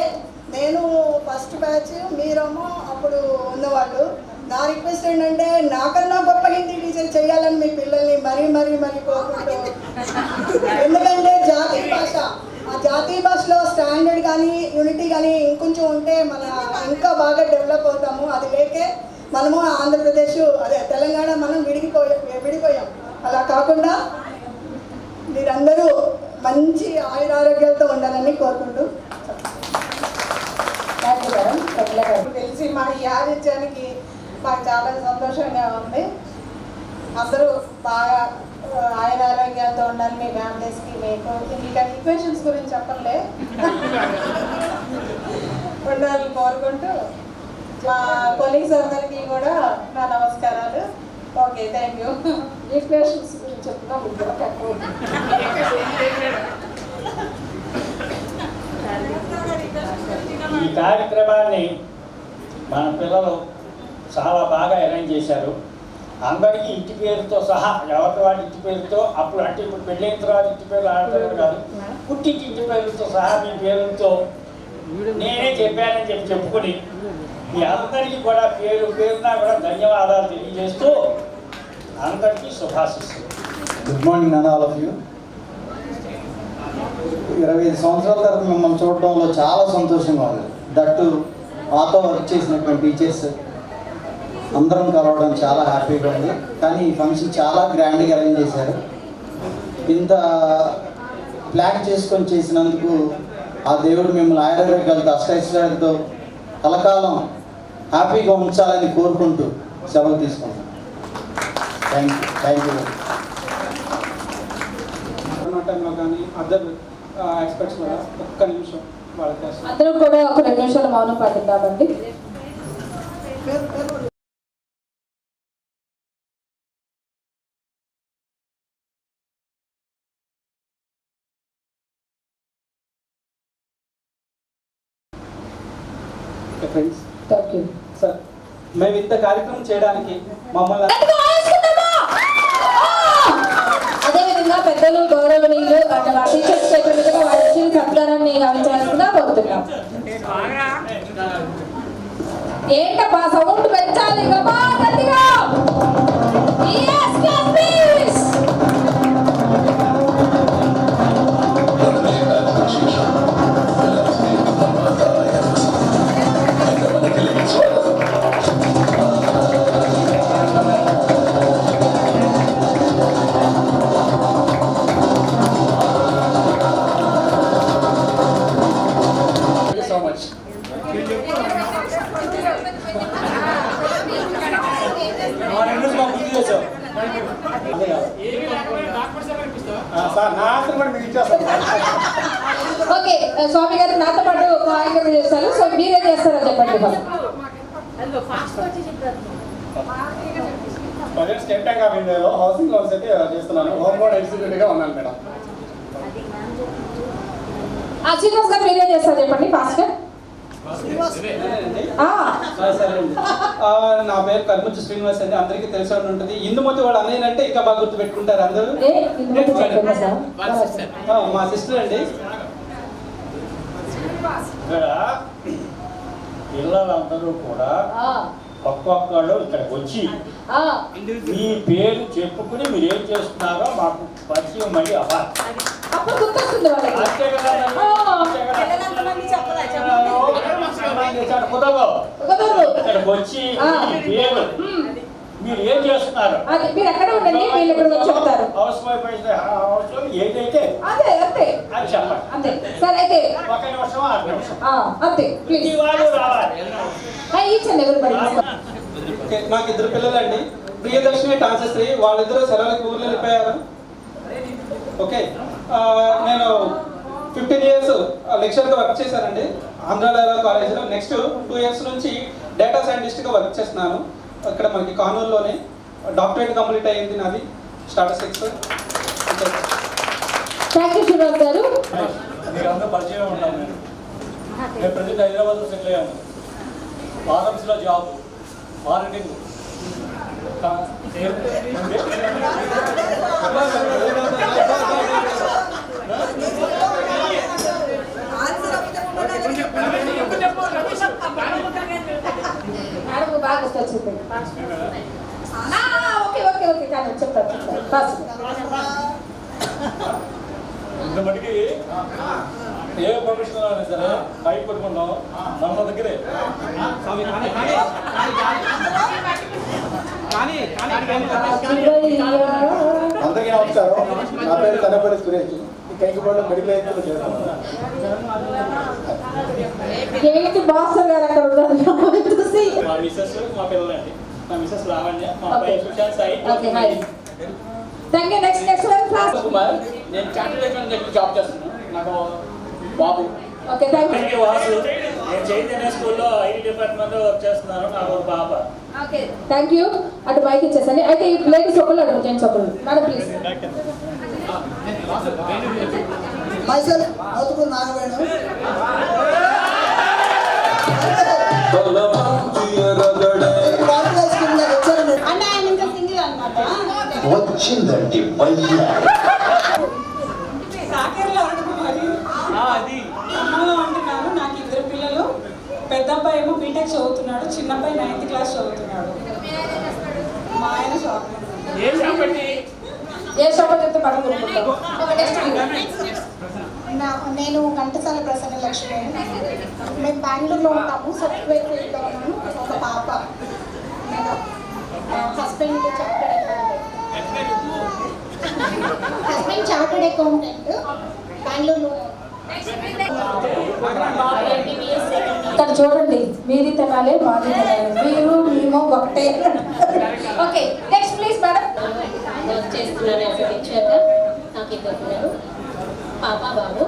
నేను ఫస్ట్ బ్యాచ్, మీరేమో అప్పుడు ఉన్నవాళ్ళు. నా రిక్వెస్ట్ ఏంటంటే నాకన్నా గొప్ప హిందీ టీచర్ చేయాలని మీ పిల్లల్ని మరీ మరీ మరీ కోరుకుంటూ, ఎందుకంటే జాతీయ భాష, ఆ జాతీయ భాషలో స్టాండర్డ్ కానీ యూనిటీ కానీ ఇంకొంచెం ఉంటే మన ఇంకా బాగా డెవలప్ అవుతాము. అది లేకే మనము ఆంధ్రప్రదేశ్ అదే తెలంగాణ మనం విడిపోయాం. అలా కాకుండా మీరందరూ మంచి ఆయురారోగ్యాలతో ఉండాలని కోరుకుంటూ తెలిసి మా ఈ ఆదిత్యానికి మాకు చాలా సంతోషంగా ఉంది. అందరూ బాగా ఆయురారోగ్యాలతో ఉండాలి మీ ఫ్యామిలీస్కి. మీకు ఇంకా ఈక్వేషన్స్ గురించి చెప్పలే ఉండాలని కోరుకుంటూ మా కొలీగ్స్ అందరికీ కూడా నా నమస్కారాలు. Okay, thank you. ఈక్వేషన్స్ గురించి చెప్తున్నా ఈ కార్యక్రమాన్ని మన పిల్లలు చాలా బాగా అరేంజ్ చేశారు. అందరికీ ఇంటి పేరుతో సహా, ఎవరి వాడి ఇంటి పేరుతో, అప్పుడు అంటే ఇప్పుడు పెళ్ళైన తర్వాత ఇంటి పేరు ఆడతారు కాదు, పుట్టింటి ఇంటి పేరుతో సహా మీ పేరుతో నేనే చెప్పానని చెప్పుకొని మీ అందరికీ కూడా పేరున కూడా ధన్యవాదాలు తెలియజేస్తూ అందరికీ శుభాశిస్తులు. గుడ్ మార్నింగ్ నాన్న, ఆల్ ఆఫ్ యూ. 25 సంవత్సరాల తర్వాత మిమ్మల్ని చూడడంలో చాలా సంతోషంగా ఉంది. దట్టు మాతో వర్క్ చేసినటువంటి టీచర్స్ అందరం కలవడం చాలా హ్యాపీగా ఉంది. కానీ ఈ ఫంక్షన్ చాలా గ్రాండ్గా అరేంజ్ చేశారు. ఇంత ప్లాన్ చేసుకొని చేసినందుకు ఆ దేవుడు మిమ్మల్ని ఆయుర్వేదాలతో అష్టైశ్వర్యాలతో కలకాలం హ్యాపీగా ఉంచాలని కోరుకుంటూ సెలవు తీసుకుంటాం. Thank you. టైంలో కానీ అదర్ ఎక్స్పర్ట్స్ కూడా ఒక్క నిమిషం వాళ్ళకి అందరూ కూడా ఒక 2 నిమిషాలు మౌనం పాటిద్దామండి. ఫ్రెండ్స్, థ్యాంక్ యూ సార్, మేము ఇంత కార్యక్రమం చేయడానికి మమ్మల్ని అదేవిధంగా పెద్దలు గౌరవనీయులు అండ్ మా టీచర్స్ చెప్పినట్టుగా వాళ్ళ ఇచ్చిన సత్కారాన్ని గమనించాల్సిందిగా కోరుతున్నాం. ఏంటబ్బా సౌండ్ పెంచాలి గబా గట్టిగా. Yes, yes, please. ఓకే, స్వామి గారు నాతో పాటు కార్యక్రమం చేస్తారు. సో మీరేం చేస్తారో చెప్పండి. స్టేట్ బ్యాంక్ ఆఫ్ ఇండియాలో హౌసింగ్ లోన్స్ అయితే చేస్తున్నాను. హోమ్ లోన్ ఎగ్జిక్యూటివ్గా ఉన్నాను మేడం. శ్రీనివాస్ గారు మీరేం చేస్తారు చెప్పండి ఫాస్ట్. నా పేరు కర్ముచ్చి శ్రీనివాస్ అండి. అందరికీ తెలిసి ఉంటుంది. ఇందుమతి వాడు అన్నయ్య అంటే ఇంకా బాగా గుర్తు పెట్టుకుంటారు అందరూ. మా సిస్టర్ అండి. పిల్లలందరూ కూడా ఒక్కొక్కళ్ళు ఇక్కడికి వచ్చి మీ పేరు చెప్పుకుని మీరు ఏం చేస్తున్నారో మాకు పరిచయం మళ్ళీ అవ్వాలి. అంతే కదా, ఇక్కడికి వచ్చి మీ పేరు మీరు ఏం చేస్తున్నారు, హౌస్ వైఫ్ అయితే హౌస్ ఏదైతే అది చెప్పండి. ఒక నిమిషం 6 నిమిషం రావాలి. నాకు 2 పిల్లలండి, ప్రియదర్శిని టాన్సశ్రీ. వాళ్ళిద్దరూ సెలవులకు ఊర్లో వెళ్ళిపోయారు. ఓకే, నేను 15 years లెక్చర్గా వర్క్ చేశానండి. ఆంధ్రాలయ కాలేజీలో నెక్స్ట్ 2 years నుంచి డేటా సైంటిస్ట్గా వర్క్ చేస్తున్నాను. ఇక్కడ మనకి కానూరులోనే డాక్టరేట్ కంప్లీట్ అయ్యింది నాది స్టాటిస్టిక్స్. థ్యాంక్ యూ శ్రీనివాస్ గారు. మీకు అందరూ పరిచయం ఉన్నాను. నేను ప్రజెంట్ హైదరాబాద్లో సెటిల్ అయ్యాను. ఫార్మసీలో జాబ్, మార్కెటింగ్. మేడం బాగా వచ్చింది. ఓకే ఓకే ఓకే కానీ చెప్తాను ఫస్ట్ ఇంత మటుకి ఏ ప్రొఫెషనల్ అయినా సరే పైకి పట్టుకుంటాం మన దగ్గరే. అందరికీ నమస్కారం. నా పేరు కన్నపల్లి సురేష్. ఈ కైకిపాడులో మెడికల్ ఎయిడ్లో చేస్తాను. ఏంటి బాస్టర్ గారు అక్కడ ఉన్నారు చూసి. మా మిస్సెస్ మా పిల్లలండి. మా మిస్సెస్ లావణ్య, మా అబ్బాయి Sushant Sai. Okay hi. Thank you. Next class Kumar. నేను చార్టెడ్ అకౌంటెంట్ జాబ్ చేస్తున్నాను. నాకు బాబు. Okay thank you. వాసు. నేను చైతన్య స్కూల్లో ఐటీ డిపార్ట్మెంట్లో వర్క్ చేస్తున్నాను. నాకు ఒక పాప. Okay thank you. అటు మైక్ ఇచ్చేసండి. అయితే ఈ లేడీస్ ఒకళ్ళు అడుగు జెంట్స్ ఒకళ్ళు. Madam please. Myself Motukuru Nagavenu. అన్న ఆయన ఇంకా సింగిల్ అనమాట. వచ్చిందండి సాకేర్లో ఆడుకున్నారు. ఖమ్మంలో ఉంటున్నాను. నాకు 2 పిల్లలు. పెద్ద అబ్బాయి ఏమో బీటెక్ చదువుతున్నాడు, చిన్న అబ్బాయి 9th క్లాస్ చదువుతున్నాడు. మా ఆయన షాప్. ఏ షాప్ చెప్తే పక్కన కొనుక్కుంటాం. నేను ఘంటసాల ప్రసన్న లక్ష్మి. మేము బెంగళూరులో ఉంటాము. సాఫ్ట్వేర్ ఫీల్డ్లో ఉన్నాను. ఒక పాప. నేను హస్బెండ్ చార్టెడ్ అకౌంటెంట్ బెంగళూరులో. ఇక్కడ చూడండి, మీది తినాలి మాది తినాలి, మీరు మేము ఒకటే. Okay next please madam. Work చేస్తున్నాను యాజ్ ఎ టీచర్గా. నాకు 2 పిల్లలు, పాప బాబు.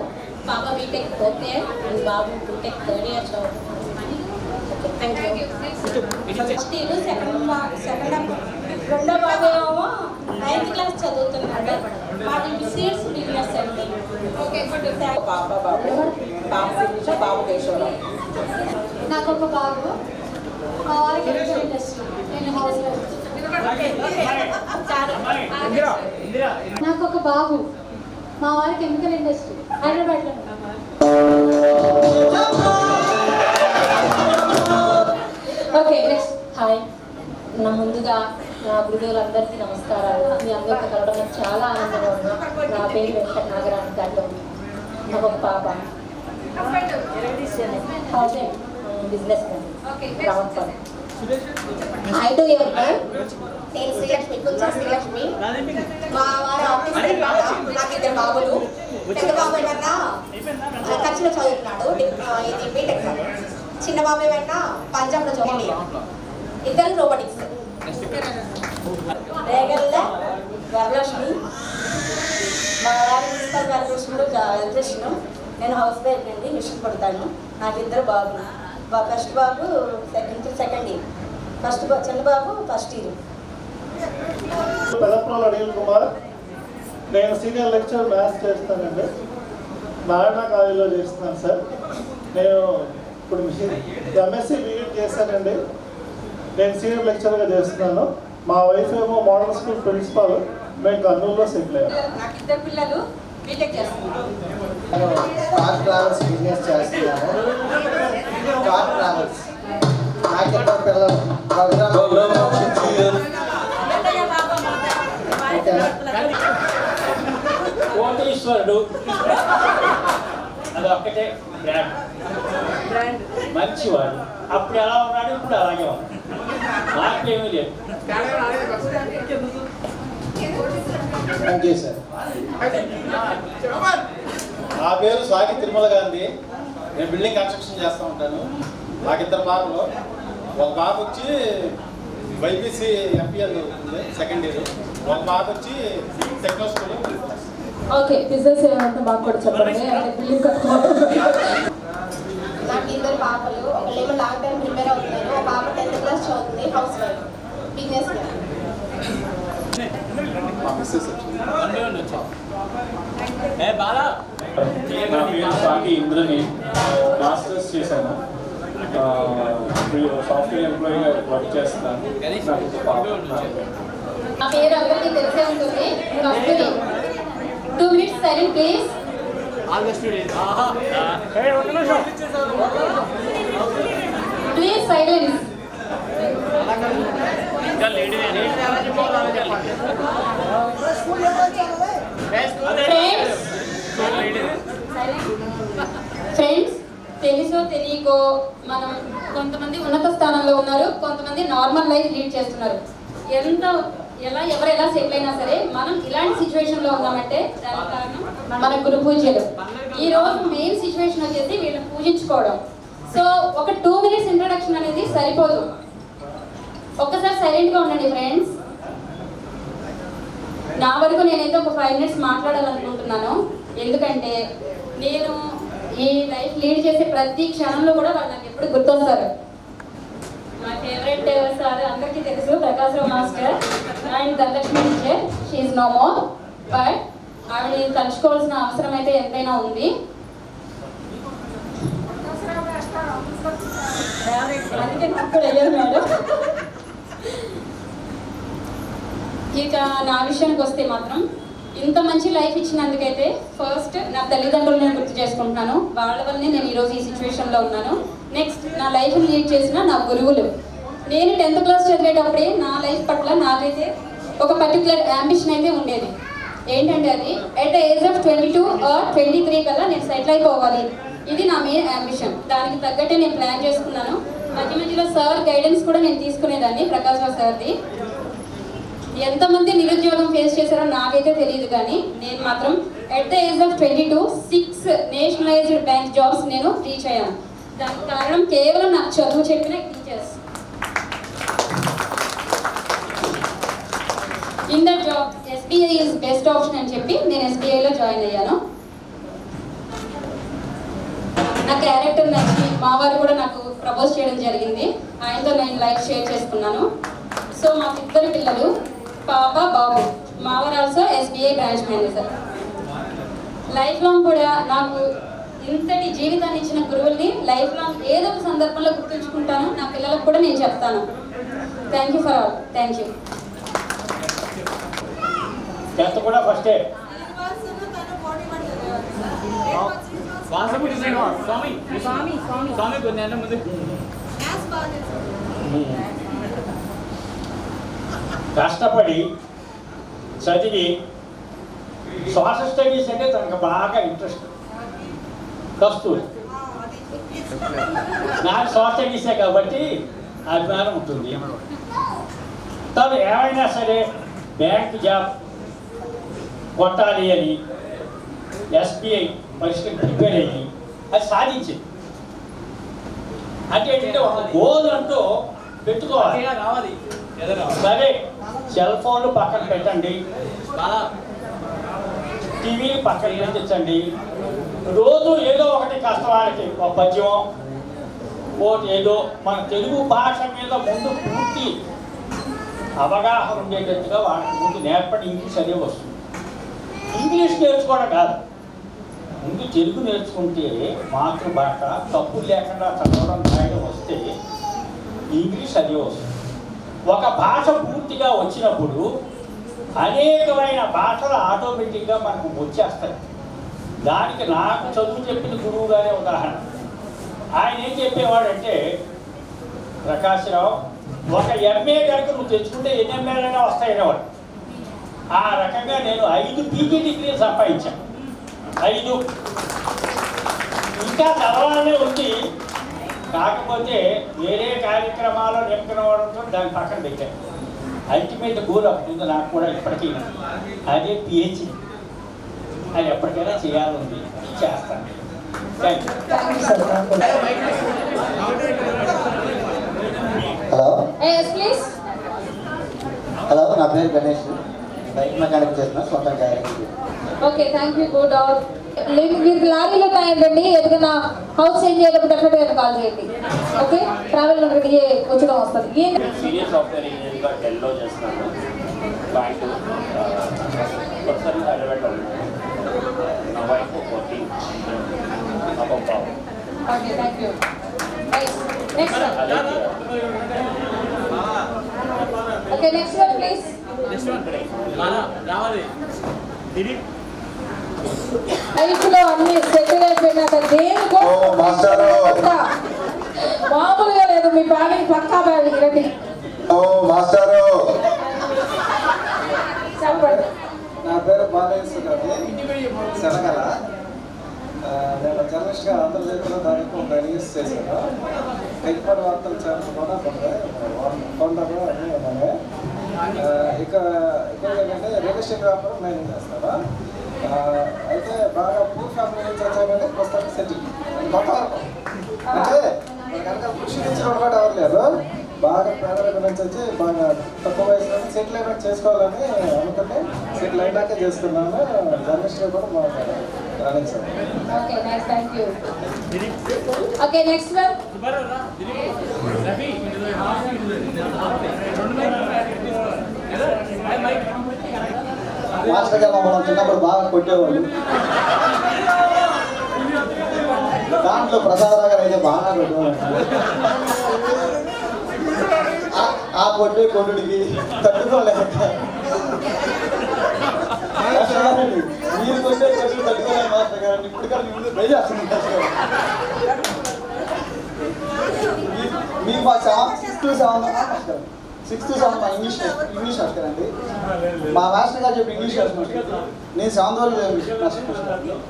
పాప బీటెక్ 4th year అండ్ బాబు బీటెక్ 3rd year చదువుతున్నాను. Thank you. First year second రెండో బాబు ఏమో 9th క్లాస్ చదువుతున్నాడు. మాది సీడ్స్ బిజినెస్ అండి. పాప బాబు, పాప బాబు కేశవరావు. నాకు ఒక బాబు, మా వారికి ఇండస్ట్రీ, నేను హౌస్ వైఫ్. నాకు ఒక బాబు, మా వారి కెమికల్ ఇండస్ట్రీ హైదరాబాద్లో. Okay next. హాయ్. ముందుగా నా గురువులందరికీ నమస్కారాలు. మీ అందరితో కలవడం నాకు చాలా ఆనందంగా ఉంది. నా పేరు వెంకట నాగరాణి గారు. నాకు ఒక పాప, హౌస్ బిజినెస్ రావట్లేదు. I to your ma'am. నేను శ్రీలక్ష్మి, కొంచెం శ్రీలక్ష్మి. మా వారు ఆఫీస్ నాకు 2 బాబులు. పెద్ద బాబు ఏమన్నా ఖర్చులో చదువుతున్నాడు, ఇది బీటెక్. చిన్న బాబు ఏమన్నా పంజాబ్లో చదువుతున్నాడు. 2 రోబోటిక్స్. రేగల్ల వరలక్ష్మి. మా వారి మున్సిపల్ కార్పొరేషన్లో ఎలక్ట్రీషియన్. నేను హౌస్ వైఫ్ అండి, మిషన్ కొడతాను. నాకు 2 బాబులు. ఫస్ట్ బాబు సెకండ్ ఇయర్, చిన్న బాబు ఫస్ట్ ఇయర్. పెదప్రోలు అనిల్ కుమార్. నేను సీనియర్ లెక్చర్ మ్యాథ్స్ చేస్తానండి. నారాయణ కాలేజీలో చేస్తున్నాను సార్. నేను ఇప్పుడు ఎంఎస్సీ బీఎడ్ చేశానండి. నేను సీనియర్ లెక్చర్గా చేస్తున్నాను. మా వైఫ్ ఏమో మోడల్ స్కూల్ ప్రిన్సిపాల్. మేము కర్నూలులో సెటిల్ అయ్యాం. నాకు 2 పిల్లలు బీటెక్ చేస్తున్నారు. కార్ ట్రావెల్స్ బిజినెస్ చేస్తున్నాను. Car travels. నాకు 2 పిల్లలు. కోటీశ్వరుడు అది ఒక్కటే బ్రాండ్. మంచివాడు. అప్పుడు ఎలా ఉన్నాడు, ఇప్పుడు అలాగే ఉన్నాడు. మాకేమీ లేదు. Thank you sir. నా పేరు స్వాతి తిరుమల గాంధీ. నేను బిల్డింగ్ కన్స్ట్రక్షన్ చేస్తూ ఉంటాను. నాకు 2 పాపలు. ఒక పాప వచ్చి వైబీసీ ఎంపీఎల్ సెకండ్ ఇయర్, ఒక పాప వచ్చి టెక్నో స్కూల్. ఓకే బిజినెస్ ఏమంటే మాకు కూడా చెప్పండి. అంటే బిల్డింగ్ కట్టుకోవాలి. నాకు పాపలు, ఒకళ్ళేమో లాంగ్ టైం ప్రిపేర్ అవుతున్నారు, ఒక పాప 10th క్లాస్ చదువుతుంది, హౌస్ వైఫ్, బిజినెస్ మ్యాన్. నా పేరు సాకి ఇంద్రని, మాస్టర్స్ చేశాను, సాఫ్ట్వేర్ ఎంప్లాయీగా వర్క్ చేస్తున్నాను. నా పేరు అందరికీ తెలిసే ఉంటుంది, కస్తూరి. 2 minutes silent please. Please silence. Friends, తెలుసో తెలియకో మనం కొంతమంది ఉన్నత స్థానంలో ఉన్నారు, కొంతమంది నార్మల్ లైఫ్ లీడ్ చేస్తున్నారు. ఎవరు ఎలా సెటిల్ అయినా సరే మనం ఇలాంటి సిచ్యువేషన్ లో ఉన్నామంటే దానికి కారణం మన గురు పూజలు. ఈ రోజు మెయిన్ సిచ్యువేషన్ వచ్చేసి వీళ్ళని పూజించుకోవడం. సో ఒక 2 minutes ఇంట్రడక్షన్ అనేది సరిపోదు. ఒక్కసారి సైలెంట్ గా ఉండండి ఫ్రెండ్స్. నా వరకు నేనైతే ఒక 5 minutes మాట్లాడాలనుకుంటున్నాను. ఎందుకంటే నేను ఈ లైఫ్ లీడ్ చేసే ప్రతి క్షణంలో కూడా వాళ్ళు నాకు ఎప్పుడు గుర్తొస్తారు. మా ఫేవరెట్ సార్ అందరికీ తెలుసు, Prakash Rao master and Dhanalakshmi teacher. She no more, but ఆవిడ తలుచుకోవాల్సిన అవసరం అయితే ఎంతైనా ఉంది. అందుకే నాకు కూడా వెళ్ళారు మేడం. ఇక నా విషయానికి వస్తే మాత్రం ఇంత మంచి లైఫ్ ఇచ్చినందుకైతే ఫస్ట్ నా తల్లిదండ్రులు నేను గుర్తు చేసుకుంటున్నాను. వాళ్ళ వల్లనే నేను ఈరోజు ఈ సిచ్యువేషన్లో ఉన్నాను. నెక్స్ట్ నా లైఫ్ని లీడ్ చేసిన నా గురువులు. నేను 10th క్లాస్ చదివేటప్పుడే నా లైఫ్ పట్ల నాకైతే ఒక పర్టికులర్ యాంబిషన్ అయితే ఉండేది. ఏంటంటే అది at the age of 22 or 23 కల్లా నేను సెటిల్ అయిపోవాలి. ఇది నా మెయిన్ యాంబిషన్. దానికి తగ్గట్టే నేను ప్లాన్ చేసుకున్నాను. మధ్య మధ్యలో సార్ గైడెన్స్ కూడా నేను తీసుకునేదాన్ని, ప్రకాష్ రావు సార్ది. ఎంతమంది నిరుద్యోగం ఫేస్ చేశారో నాకైతే తెలియదు, కానీ నేను మాత్రం at the age of 22 6 nationalised bank jobs నేను రీచ్ అయ్యాను. దానికి కారణం కేవలం నాకు చదువు చెప్పిన teachers. In the job SBI is best option అని చెప్పి నేను SBIలో జాయిన్ అయ్యాను. నా క్యారెక్టర్ నచ్చి మా వారు కూడా నాకు ప్రపోజ్ చేయడం జరిగింది. ఆయనతో నేను లైఫ్ షేర్ చేసుకున్నాను. సో మాకు 2 పిల్లలు, పాప బాబు. మా వారు also SBI branch manager. Life long కూడా నాకు ఇంతటి జీవితాన్ని ఇచ్చిన గురువుల్ని లైఫ్ లాంగ్ ఏదో ఒక సందర్భంలో గుర్తుంచుకుంటాను. నా పిల్లలకు కూడా నేను చెప్తాను. Thank you for all. Thank you. 10th కూడా ఫస్టే. కష్టపడి చదివి సోషల్ స్టడీస్ అంటే తనకు బాగా ఇంట్రెస్ట్. కస్తూరి నాకు సోషల్ స్టడీసే కాబట్టి అభిమానం ఉంటుంది. తను ఏమైనా సరే బ్యాంక్ జాబ్ కొట్టాలి అని SBI పరిస్థితి ప్రిపేర్ అయ్యి అది సాధించింది. అంటే ఏంటంటే ఒక గోల్ అంటూ పెట్టుకోవాలి. సరే, సెల్ ఫోన్లు పక్కన పెట్టండి, టీవీ పక్కన పెట్టించండి. రోజు ఏదో ఒకటి కష్టవాళ్ళకి ఒక పద్యం, ఓటు ఏదో మన తెలుగు భాష మీద ముందు పూర్తి అవగాహన ఉండేటట్టుగా వాళ్ళకి ముందు నేర్పడి ఇంగ్లీష్ అదే వస్తుంది. ఇంగ్లీష్ నేర్చుకోవడం కాదు, ముందు తెలుగు నేర్చుకుంటే మాతృభాష తప్పులు లేకుండా చదవడం రాయడం వస్తే ఇంగ్లీష్ అదే వస్తుంది. ఒక భాష పూర్తిగా వచ్చినప్పుడు అనేకమైన భాషలు ఆటోమేటిక్గా మనకు వచ్చేస్తాయి. దానికి నాకు చదువు చెప్పిన గురువు గారే ఉదాహరణ. ఆయన ఏం చెప్పేవాడంటే, ప్రకాశ్రావు ఒక MA కనుక నువ్వు తెచ్చుకుంటే ఎన్ని MAలైనా వస్తాయనేవాడు. ఆ రకంగా నేను 5 PG డిగ్రీలు సంపాదించాను. 5 ఇంకా చదవాలనే ఉంది. కాకపోతే వేరే కార్యక్రమాలు నింపనవడంతో దాన్ని పక్కన పెట్టాను. అల్టిమేట్ గోల్ ఒకటి ఉంది నాకు కూడా ఇప్పటికీ, అదే PhD. అది ఎప్పటికైనా చేయాలని చేస్తాను. Thank you. హలో, నా పేరు గణేష్, బైక్ మెకానిక్ చేస్తున్నా, సొంత garage. Okay, thank you. Good. మీరు లారీలో కాయండి, ఏదైనా హౌస్ చేంజ్ చేయాలప్పుడు డెఫినెట్గా కాల్ చేయండి. ఓకే, ట్రావెల్ రెడీ వచ్చడం వస్తుంది. సీరియస్ సాఫ్ట్వేర్ ఇంజనీరింగ్గా డెల్లో చేస్తున్నాను. బ్యాంక్ ఒకసారి హైదరాబాద్లో ఉన్నాను. నా wife working Babu. Okay, thank you. Next okay, next one please. లైఫ్లో అన్ని సెటిల్ అయిపోయినాక దేనికో మామూలుగా లేదు. మీ బ్యాగింగ్ పక్కా బ్యాగింగ్ రెడీ. చెప్పండి. నా పేరు బాలేశ్వర శనగల. నేను జర్నలిస్ట్గా ఆంధ్రజ్యోతిలో దాదాపు 9 years చేశాను. హైదరాబాద్ వార్తల ఛానల్ కూడా ఫౌండర్ అన్నీ ఉన్నాయి. ఇక ఏంటంటే రియల్ ఎస్టేట్ వ్యాపారం నేను చేస్తాను. అయితే బాగా పూర్ ఫ్యామిలీ నుంచి వచ్చామంటే ప్రస్తుతానికి సెటిల్ గొప్ప అంటే కనుక కృషి నుంచి రుణపడి ఎవరు లేరు. బాగా పేదరిక నుంచి వచ్చి బాగా తక్కువ వయసులో సెటిల్ అయినట్టు చేసుకోవాలని అనుకుంటే సెటిల్ అయినాకే చేసుకున్నాను. జర్నలిస్ట్గా కూడా బాగా running sir. Okay, nice, thank you. Okay, next one. Master గారు మనం చిన్నప్పుడు బాగా కొట్టేవాళ్ళు. దాంట్లో ప్రసాదరావు గారు అయితే బాగా కొట్టేవాళ్ళు. ఆ కొట్టే కొట్టుడికి తట్టుకోలేక మీరు కొట్టే కొట్టుడు తట్టుకోలేదు మాస్టర్ గారు. ఇప్పుడు కానీ ముందు ట్రై చేస్తున్నాం. మీకు మా 6 to 7 ఇంగ్లీష్ మాస్టర్ అండి. మా మాస్టర్ గారు చెప్పి ఇంగ్లీష్ మాస్టర్. నేను 7th వరకు మాస్టర్.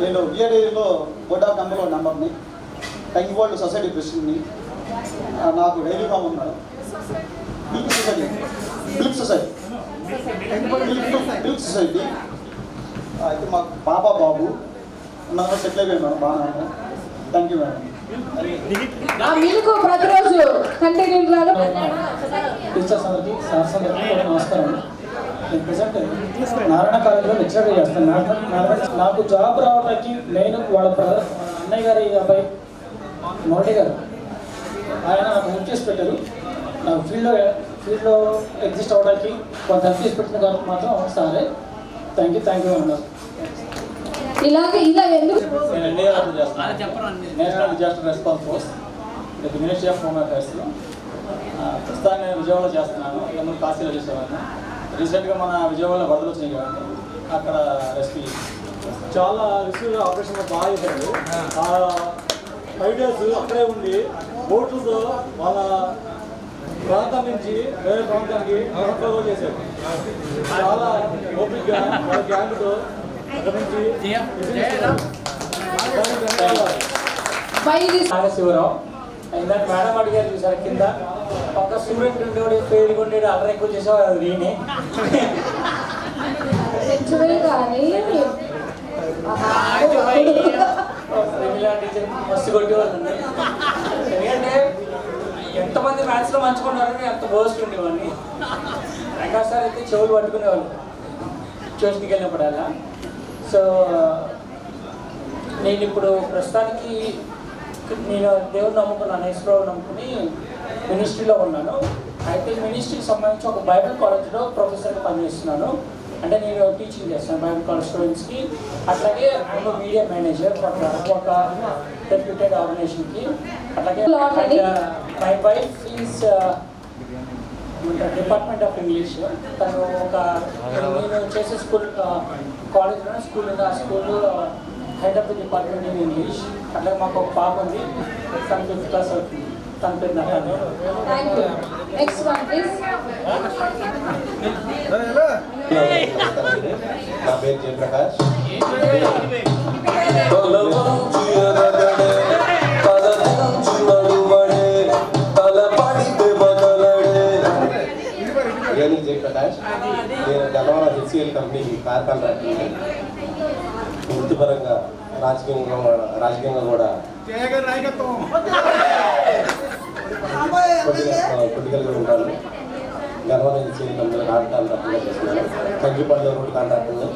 నేను బిఏడీలో బోర్డ్ ఆఫ్ కంపెనీలో నెంబర్ని, టంగి వరల్డ్ సొసైటీ ప్రెసిడెంట్ని. నాకు డైరీ ఫామ్ ఉన్నాను. మిల్క్ సొసైటీ అయితే మాకు పాప బాబు ఉన్నాను. సెటిల్ అయిపోయాను మేడం. బాగా థ్యాంక్ యూ మేడం. మీకు ప్రతిరోజు కంటిన్యూ టీచర్స్ అందరికీ, సార్స్ అందరికీ నమస్కారం. నేను ప్రజెంట్ నారాయణ కాలేజీలో లెక్చరర్ చేస్తాను. నాకు జాబ్ రావడానికి నేను వాళ్ళ అన్నయ్య గారి అబ్బాయి మోడీ గారు ఆయన నాకు హెల్ప్ చేసి పెట్టారు. నాకు ఫీల్డ్లో ఎగ్జిస్ట్ అవ్వడానికి కొంత హెల్ప్ చేసి పెట్టిన కాబట్టి మాత్రం సారే థ్యాంక్ యూ అన్నారు. ఇలా ఎందుకు నేను ఎన్డీఆర్ చేస్తున్నాను. National disaster response force ministry of home అఫైర్స్లో. ప్రస్తుతాన్ని నేను విజయవాడలో చేస్తున్నాను. ఇలా కాశీలో చేసేవాడిని. రీసెంట్గా మన విజయవాడలో వరదలు వచ్చినాయి కాబట్టి అక్కడ రెస్క్యూ చాలా రిస్క్గా ఆపరేషన్ బాగా చేశారు. 5 days అక్కడే ఉండి బోట్లతో వాళ్ళ ప్రాంతం నుంచి వేరే ప్రాంతానికి ట్రాన్స్ఫర్ చేశారు. చాలా ఓపిక్గా వాళ్ళ గ్యాంగ్తో అక్కడ నుంచి నాగశివరావు. ఇందాక మేడం అడిగారు చూసారు కింద ఒక స్టూడెంట్ ఉండేవాడు, పేరు ఉండేది, అల్లరి ఎక్కువ చేసేవాడు. అది నేనే. టీచర్ మస్తు కొట్టేవాళ్ళు. ఎందుకంటే ఎంతమంది మ్యాథ్స్లో మంచుకున్నారని అంత బోస్ట్ ఉండేవాడిని. రంగా సార్ అయితే చెవులు పట్టుకునేవాళ్ళు ట్యూషన్కి వెళ్ళినప్పుడల్లా. సో నేను ఇప్పుడు ప్రస్తుతానికి నేను దేవుడు నమ్ముకున్నాను, ఈశ్వరావు నమ్ముకుని మినిస్ట్రీలో ఉన్నాను. అయితే మినిస్ట్రీకి సంబంధించి ఒక బైబిల్ కాలేజ్లో ప్రొఫెసర్గా పనిచేస్తున్నాను. అంటే నేను టీచింగ్ చేస్తాను బైబిల్ కాలేజ్ స్టూడెంట్స్కి. అట్లాగే నేను మీడియా మేనేజర్ ఒక రెప్యూటెడ్ ఆర్గనైజేషన్కి. అట్లాగే my wife is department of English. తను నేను చేసే కాలేజ్లో స్కూల్ ఉంది. ఆ school head of the department in English. అట్లాగే మాకు ఒక పాప ఉంది, తను 5th class అవుతుంది. తన పేరు నటాను. Next one please. నా పేరు జయప్రకాష్. జయప్రకాష్. నేను గన్నవరం హెచ్సిఎల్ కంపెనీకి కార్ కాంట్రాక్టర్. వృత్తిపరంగా రాజకీయంగా కూడా పొలిటికల్గా ఉంటాను. గన్నవరం హెచ్సిఎల్ కంపెనీలో కార్ కాంట్రాక్టర్గా చేస్తున్నాను. కంకిపల్లిలో రోడ్ కాంట్రాక్టర్ని.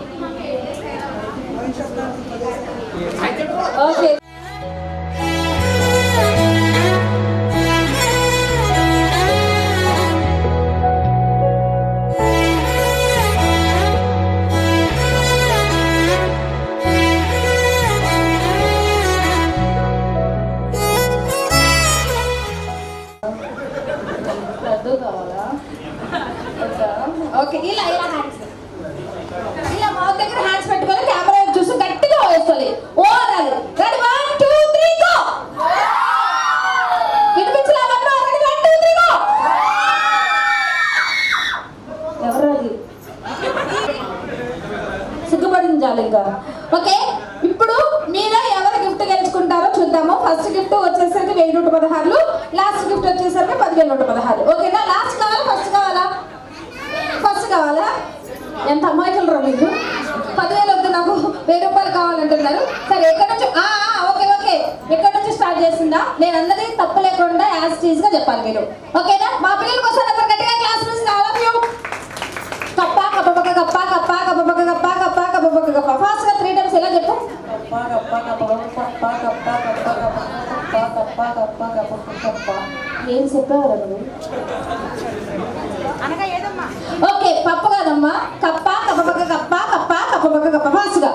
చూద్దాము. ఫస్ట్ గిఫ్ట్ వచ్చేసరికి 1116, లాస్ట్ గిఫ్ట్ వచ్చేసరికి 10,116. ఓకేనా? లాస్ట్ కావాలా ఫస్ట్ కావాలా? ఫస్ట్ కావాలా? ఎంత అమ్మాయికులు రా మీకు. 10,000 వద్దు, నాకు 1000 రూపాయలు కావాలంటున్నారు. సరే ఎక్కడి నుంచి? ఓకే ఓకే, ఎక్కడి నుంచి స్టార్ట్ చేసిందా? నేను అన్నది తప్పు లేకుండా యాజ్ టీజ్ గా చెప్పాలి మీరు. ఓకేనా? మా పిల్లలకి వస్తారు అందరు గట్టిగా క్లాస్ నుంచి కావాలి. కప్ప కప్ప కప్ప కప్ప కప్ప కప్ప కప్ప కప్ప కప్ప కప్ప ఫాస్ట్ గా 3 టైమ్స్ ఎలా చెప్పు? ఏం చెప్పావు నువ్వు? ఓకే, పప్పు కాదమ్మా, కప్ప కప్ప కప్ప కప్ప కప్ప కప్ప కప్ప ఫాస్ట్ గా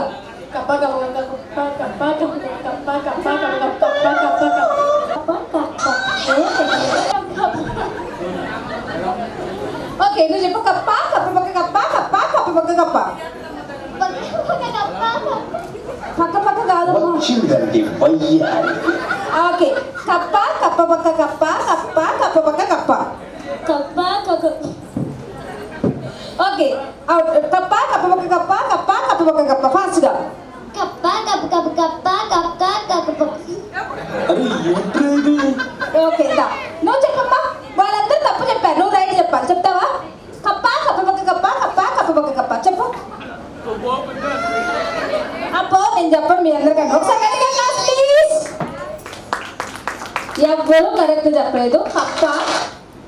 కప్ప కప్ప కప్ప కప్ప కప్ప కప్ప కప్ప ఓకే, నువ్వు చెప్పు. కప్ప కప్ప కప్ప కప్ప కప్ప కప్ప పక్క పక్క కాదు. ఓకే, కప్ప కప్ప పక్క కప్ప కప్ప కప్ప పక్క కప్ప కప్ప ఓకే, కప్ప కప్ప పక్క కప్ప కప్ప కప్ప పక్క కప్ప ఫాస్ట్ గా కప్ప కప్ప కప్ప కప్ప కప్ప కప్ప. ఓకే, నువ్వు చెప్పమ్మా. వాళ్ళందరూ తప్పు చెప్పారు, నువ్వు రైట్ చెప్పాలి. చెప్తావా? కప్ప కప్ప పక్క కప్ప కప్ప కప్ప పక్క కప్ప చెప్పు. అప్పో నేను చెప్పను మీ అందరికన్నా. ఒకసారి ఎవ్వరూ కరెక్ట్ చెప్పలేదు. కప్ప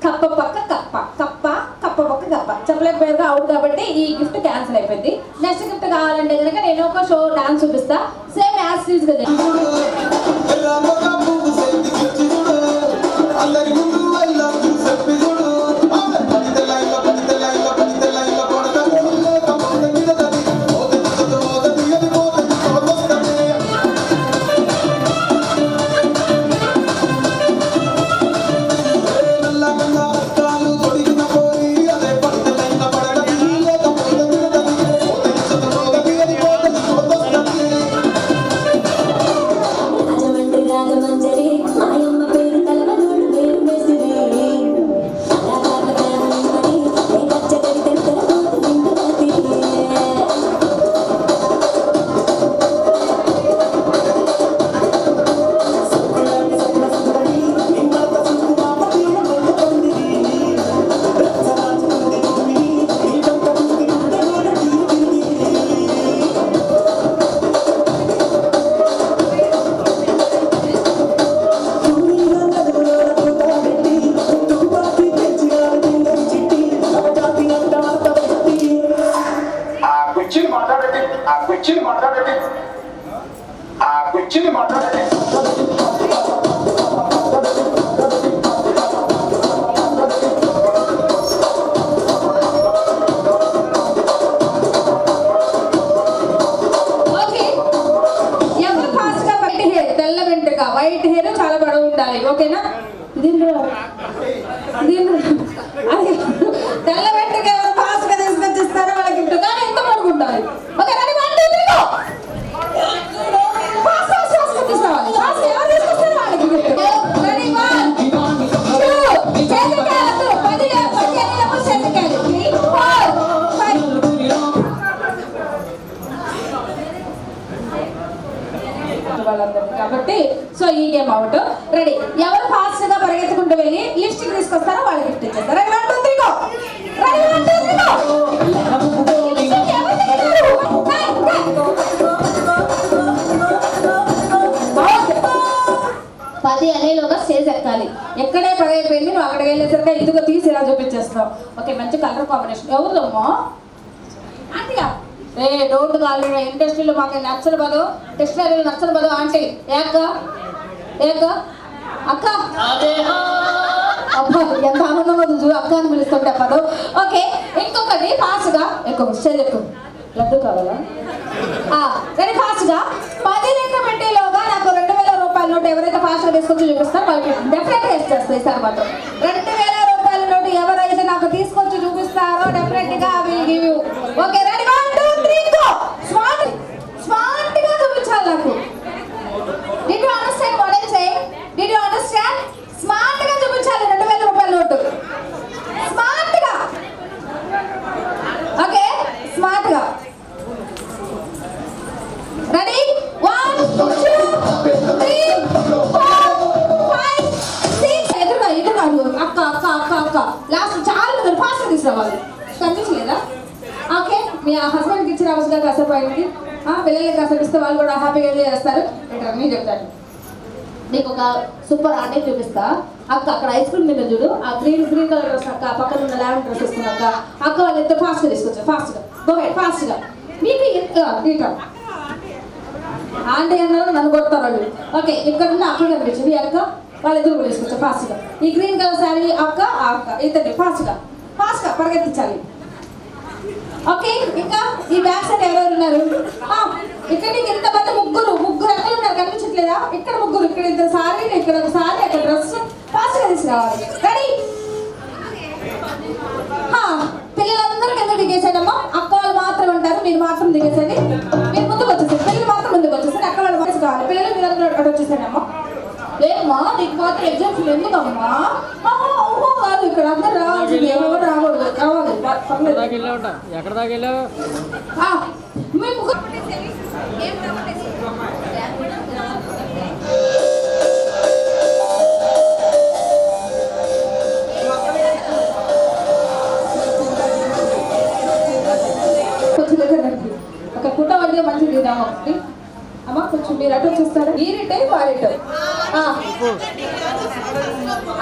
కప్ప పక్క కప్ప కప్ప కప్ప పక్క కప్ప చెప్పలేకపోయారు, అవుట్. కాబట్టి ఈ గిఫ్ట్ క్యాన్సిల్ అయిపోయింది. నెక్స్ట్ గిఫ్ట్ కావాలంటే కనుక నేను ఒక షో డాన్స్ చూపిస్తా, సేమ్ యాజ్ టీజ్ గా. వైట్ హెయిర్ చాలా పొడవు ఉండాలి. ఓకేనా? తెల్ల వెంటకి ఎవరు ఫాస్ట్ గా తీసుకొచ్చిస్తారో వాళ్ళకి గిఫ్ట్, కానీ ఎంత పొడుగు ఉండాలి. Okay, ready 1 2 3 go. Fast fast fast తీసుకోవాలి. ఫాస్ట్ ఎవరు తీసుకొస్తారో వాళ్ళకి గిఫ్ట్. రెడీ 1 2 చేతికాయలు 10 చేతికాయలు 3 4 5 వాళ్ళందరినీ. కాబట్టి సో ఈ గేమ్ అవుట్. రెడీ, ఎవరు ఫాస్ట్ గా పరిగెత్తుకుంటూ వెళ్ళి లిప్స్టిక్ తీసుకొస్తారో వాళ్ళకి గిఫ్ట్ ఇచ్చేస్తారు. Ready 1 2 3 go. Ready 1 2 3 go. 10 అనేలోగా స్టేజ్ ఎక్కాలి. ఎక్కడే పడైపోయింది, నువ్వు అక్కడికి వెళ్ళేసరికి ఇదిగో తీసి ఇలా చూపించేస్తావు. ఓకే, మంచి కలర్ కాంబినేషన్. ఎవరిదమ్మో ఆంటీగా? డోంట్ కాల్ ఇండస్ట్రీలో మాకు నచ్చని పదం, టెక్స్టైల్ నచ్చని పదం ఆంటీ. ఏక ఏక అక్క. అబ్బా ఎంత ఆనందంగా చూ అక్క అని పిలుస్తుంటే పదం. ఓకే, ఇంకొకటి ఫాస్ట్ గా ఎక్కువ స్టేజ్ ఎక్కువ. లడ్డు కావాలా? రెడీ ఫాస్ట్ గా 10 లెక్క పెట్టేలోగా నాకు 2000 రూపాయల నోట్ ఎవరైతే ఫాస్ట్ గా తీసుకొచ్చి చూపిస్తారో వాళ్ళకి డెఫినెట్ గా ఇచ్చేస్తాయి. ఈసారి మాత్రం 2000 రూపాయల నోట్ ఎవరైతే నాకు తీసుకొచ్చి చూపిస్తారో డెఫినెట్ గా will give you. Okay, ready 1 2 3 go. Smart గా చూపించాలి నాకు. Did you understand what I say? Did you understand? Smart గా చూపించాలి 2000 రూపాయల నోట్. స్మార్ట్ గా. ఓకే, స్మార్ట్ గా. రెడీ 1 2 3 ఇచ్చి రావాలి. కనిపించలేదా? ఓకే, మీ హస్బెండ్కి ఇచ్చి రావచ్చుగా కాసేపు అయింది. పిల్లలకి కాసేపు ఇస్తే వాళ్ళు కూడా హ్యాపీగా ఎంజాయ్ చేస్తారు. బెటర్ నేను చెప్తాను. నీకు ఒక సూపర్ ఆంటీ చూపిస్తా. అక్క అక్కడ ఐస్ క్రీమ్ తిన్న చూడు, ఆ గ్రీన్ కలర్ డ్రెస్ అక్క, పక్కన ఉన్న లావెండర్ డ్రెస్ వేసుకున్నాక అక్క వాళ్ళిద్దరు ఫాస్ట్గా తీసుకొచ్చారు. ఫాస్ట్గా మీకు ఇక ఆంటీ అన్నారు నన్ను కొడతారు వాళ్ళు. ఓకే, ఇక్కడ ఉన్న అక్క కనిపించింది. ఈ అక్క వాళ్ళిద్దరు కూడా తీసుకొచ్చారు ఫాస్ట్గా. ఈ గ్రీన్ కలర్ శారీ అక్క ఆ అక్క ఇద్దరిని ఫాస్ట్గా పరిగెత్తించాలి. ఓకే, ఇంకా ఈ బ్యాక్ సైడ్ ఎవరెవరు ఉన్నారు? ఇక్కడ నీకు ఇంతమంది ముగ్గురు అక్కలు ఉన్నారు, కనిపించట్లేదా? ఇక్కడ ముగ్గురు, ఇక్కడ ఇద్దరు సారీ, ఇక్కడ ఒక సారీ, అక్కడ డ్రెస్. ఫాస్ట్గా తీసుకురావాలి. రెడీ? పిల్లలందరూ కింద దిగేసాడమ్మా. అక్క వాళ్ళు మాత్రం ఉంటారు, మీరు మాత్రం దిగేసండి. మీరు ముందుకు వచ్చేసారు, పిల్లలు మాత్రం ముందుకు వచ్చేసారు. అక్క వాళ్ళు మాత్రం కావాలి. పిల్లలు మీరు అందరూ అక్కడ వచ్చేసాడమ్మా. లేదమ్మా, నీకు మాత్రం ఎగ్జామ్స్ ఎందుకమ్మా? కాదు, ఇక్కడ అందరు రావాల్సింది, ఎవరు రాకూడదు. రావాలి ఎక్కడ దాకా వెళ్ళావు? మేము ఒక కుట్ట వడ్డీ మంచిది తిందామా ఒకటి. అమ్మ కొంచెం మీరు అటు చూస్తారా? ఈ రిటే వారిట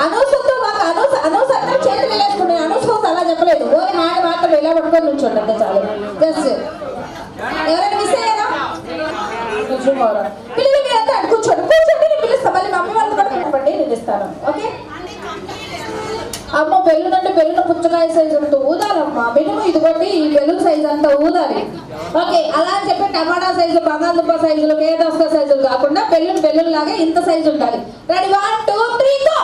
అనవసరంతో మాకు అనవసరంగా చేతులు వెళ్ళేసుకున్నాయి. అనవసరం అలా చెప్పలేదు. ఓరి హ్యాండ్ మాత్రం ఇలా పట్టుకొని నుంచోండి అంతే చాలు. జస్ట్ ఎవరైనా మిస్ అయ్యారా? పిల్లలు మీరు అంతా కూర్చోండి నేను పిలుస్తాను. మళ్ళీ మమ్మీ వాళ్ళు కూడా పెట్టండి, నేను ఇస్తాను. ఓకే అమ్మ, బెలూన్ అంటే బెలూన్ పుచ్చకాయ సైజు అంటూ ఊదాలమ్మా. మినిమం ఇదిగోండి, ఈ బెలూన్ సైజు అంతా ఊదాలి. ఓకే, అలా అని చెప్పి టమాటా సైజు, బంగాళదుంప సైజులు, కేదస్క సైజులు కాకుండా బెలూన్ లాగా ఇంత సైజు ఉండాలి. రెడీ? 1 2 3 గో.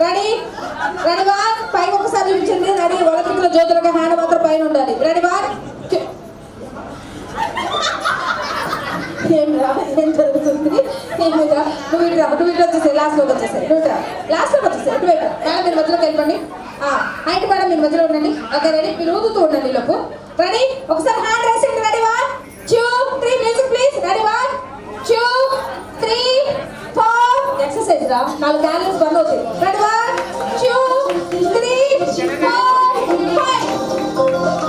రెడీ? 1 పైన ఒకసారి చూపించండి. రెడీ? ఒలింపిక్లో జ్యోతులకి హ్యాండ్ మాత్రం పైన ఉండాలి. రెడీ? 1 ఏం జరుగుతుంది? నువ్వు ఇటు వచ్చేసాయి, లాస్ట్లోకి వచ్చేసాయి. లాస్ట్లోకి వచ్చేసాయి. ఇటు మేడం మీరు మధ్యలోకి వెళ్ళిపోండి. హైట్ మేడం మీరు మధ్యలో ఉండండి. Okay, ready? మీరు ఊదుతూ ఉండండి లోపు. రెడీ? ఒకసారి హ్యాండ్ వేసేయండి. Ready? 1 2 3 music please. Ready? 1 2 3 4 exercise రా, 4 క్యాలరీస్ బర్న్ అవుతాయి. రెడీ? 1 2 3 4 5.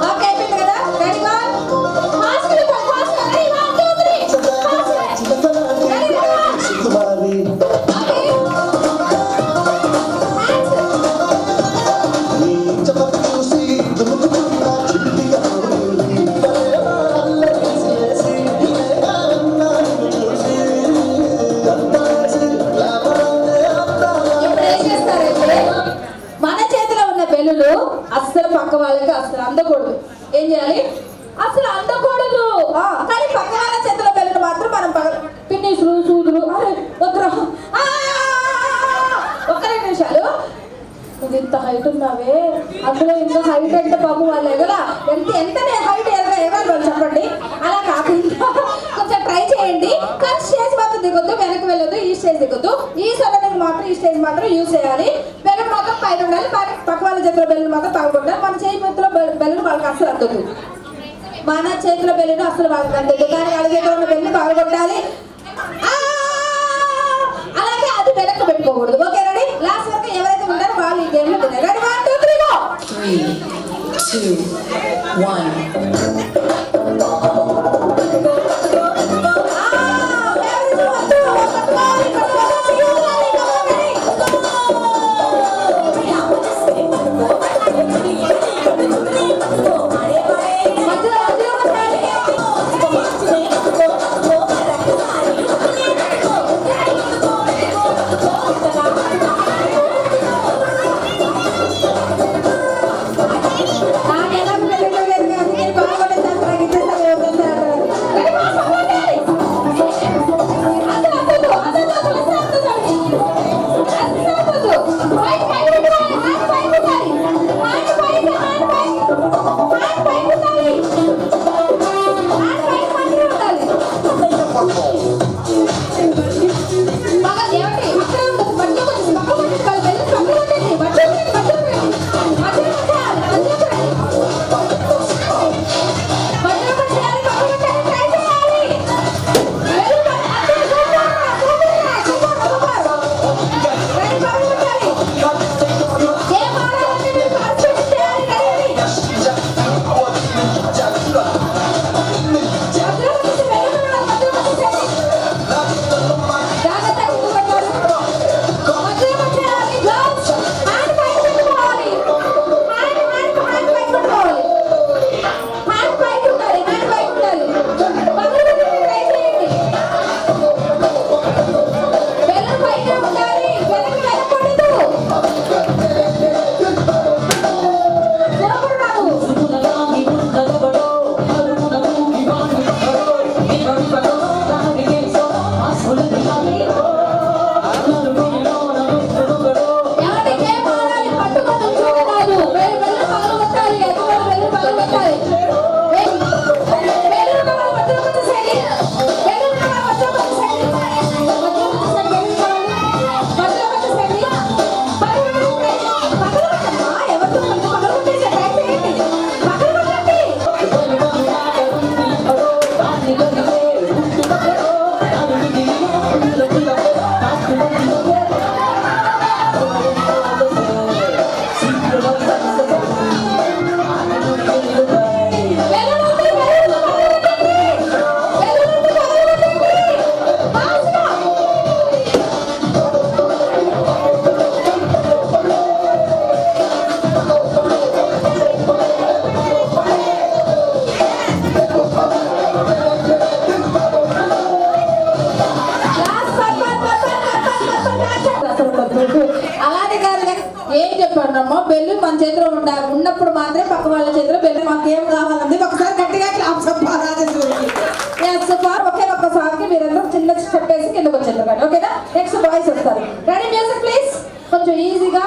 ఓకే, అయిపోయింది కదా? Ready? 1 fast ready? 1 2 3 fast ready? అస్సలు పక్క వాళ్ళకి అస్సలు అందకూడదు. ఏం చేయాలి? అసలు అందకూడదు. కానీ పక్క వాళ్ళ చేతిలో బెలూన్ మాత్రం మనం పిన్నిసులు సూదులు వద్దురా. ఒక్క 2 నిమిషాలు. నువ్వు ఇంత హైట్ ఉన్నావే, అందులో ఇంత హైట్ అంటే పాపం వాళ్ళు ఎగరా ఎంత హైట్ ఎగరాలి వాళ్ళు చెప్పండి. అలా కాకుండా కొంచెం ట్రై చేయండి. కానీ స్టేజ్ మాత్రం దిగొద్దు, వెనక్కి వెళ్ళొద్దు. ఈ స్టేజ్ దిగొద్దు. ఈ సమయానికి మాత్రం ఈ స్టేజ్ మాత్రం యూజ్ చేయాలి. బెలూన్ మాత్రం పైన ఉండాలి. పక్క వాళ్ళ చేతిలో బెలూన్ మాత్రం పగలగొట్టాలి. మన చేతి చేతిలో బెలూన్ వాళ్ళకి అస్సలు అందదు. మన చేతిలో బెలూన్ అస్సలు వాళ్ళకి అందదు. కానీ వాళ్ళ చేతిలో ఉన్న బెలూన్ పగలగొట్టాలి. అలాగే అది వెనక్కి పెట్టుకోకూడదు. Okay, ready? లాస్ట్ వరకు ఎవరైతే ఉంటారో వాళ్ళు ఈ గేమ్ లో తిన్నారు. రెడీ? 1 2 3 గో. 3 2 1. మధ్యలో అలానే కాదు ఏం చెప్పాడమ్మా, బెల్లు మన చేతిలో ఉన్నప్పుడు మాత్రమే పక్క వాళ్ళ చేతిలో బెల్లు మాకేం కావాలండి. ఒకసారి గట్టిగా క్లాప్స్ ఒకే ఒక్కసారికి మీరందరూ చిన్న స్టెప్ వేసి కిందకు వచ్చేస్తారు. ఓకేనా? నెక్స్ట్ బాయ్స్ వస్తారు. Ready music please. కొంచెం ఈజీగా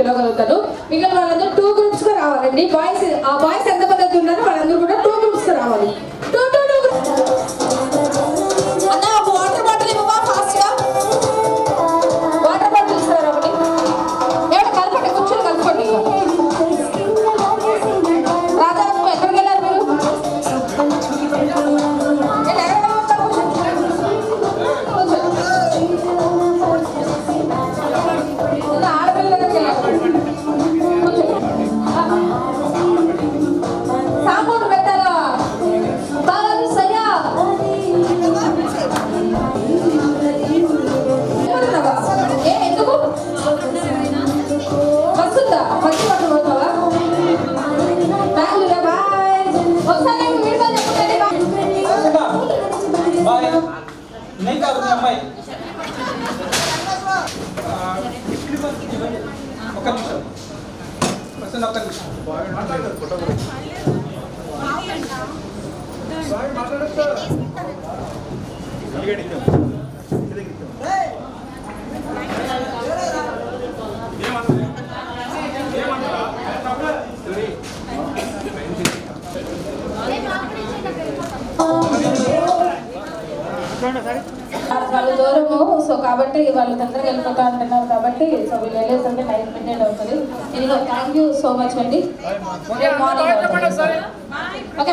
పిలవగలుగుతాను. మిగిలిన వాళ్ళందరూ 2 గ్రూప్స్ గా రావాలండి. బాయ్స్ ఆ బాయ్స్ ఎంత మంది ఉన్నారో వాళ్ళందరూ కూడా 2 గ్రూప్స్ గా రావాలి. అన్న ఒక వాటర్ బాటిల్ ఇవ్వవా ఫాస్ట్ గా? వాటర్ బాటిల్ ఇస్తారా ఒకటి? ఎవరు కలపండి, కూర్చొని కలపండి. రాజా ఎక్కడికి వెళ్ళారు మీరు? సాంబార్ పెట్టాలా? సయ్యా ఏ ఎందుకు వస్తుందా? పచ్చి పట్టు పోతావా? బెంగళూరు బాయ్. ఒకసారి వీడియో చెప్పండి. బాయ్. నేను కాదు మీ అమ్మాయి. ఒక్క నిమిషం ప్రసన్న, ఒక్క నిమిషం. వాళ్ళు దూరము, సో కాబట్టి వాళ్ళు తొందరగా వెళ్ళిపోతా అంటున్నారు కాబట్టి సో వీళ్ళు వెళ్ళేసరికి 9 minutes అవుతుంది. థ్యాంక్ యూ సో మచ్ అండి. మార్నింగ్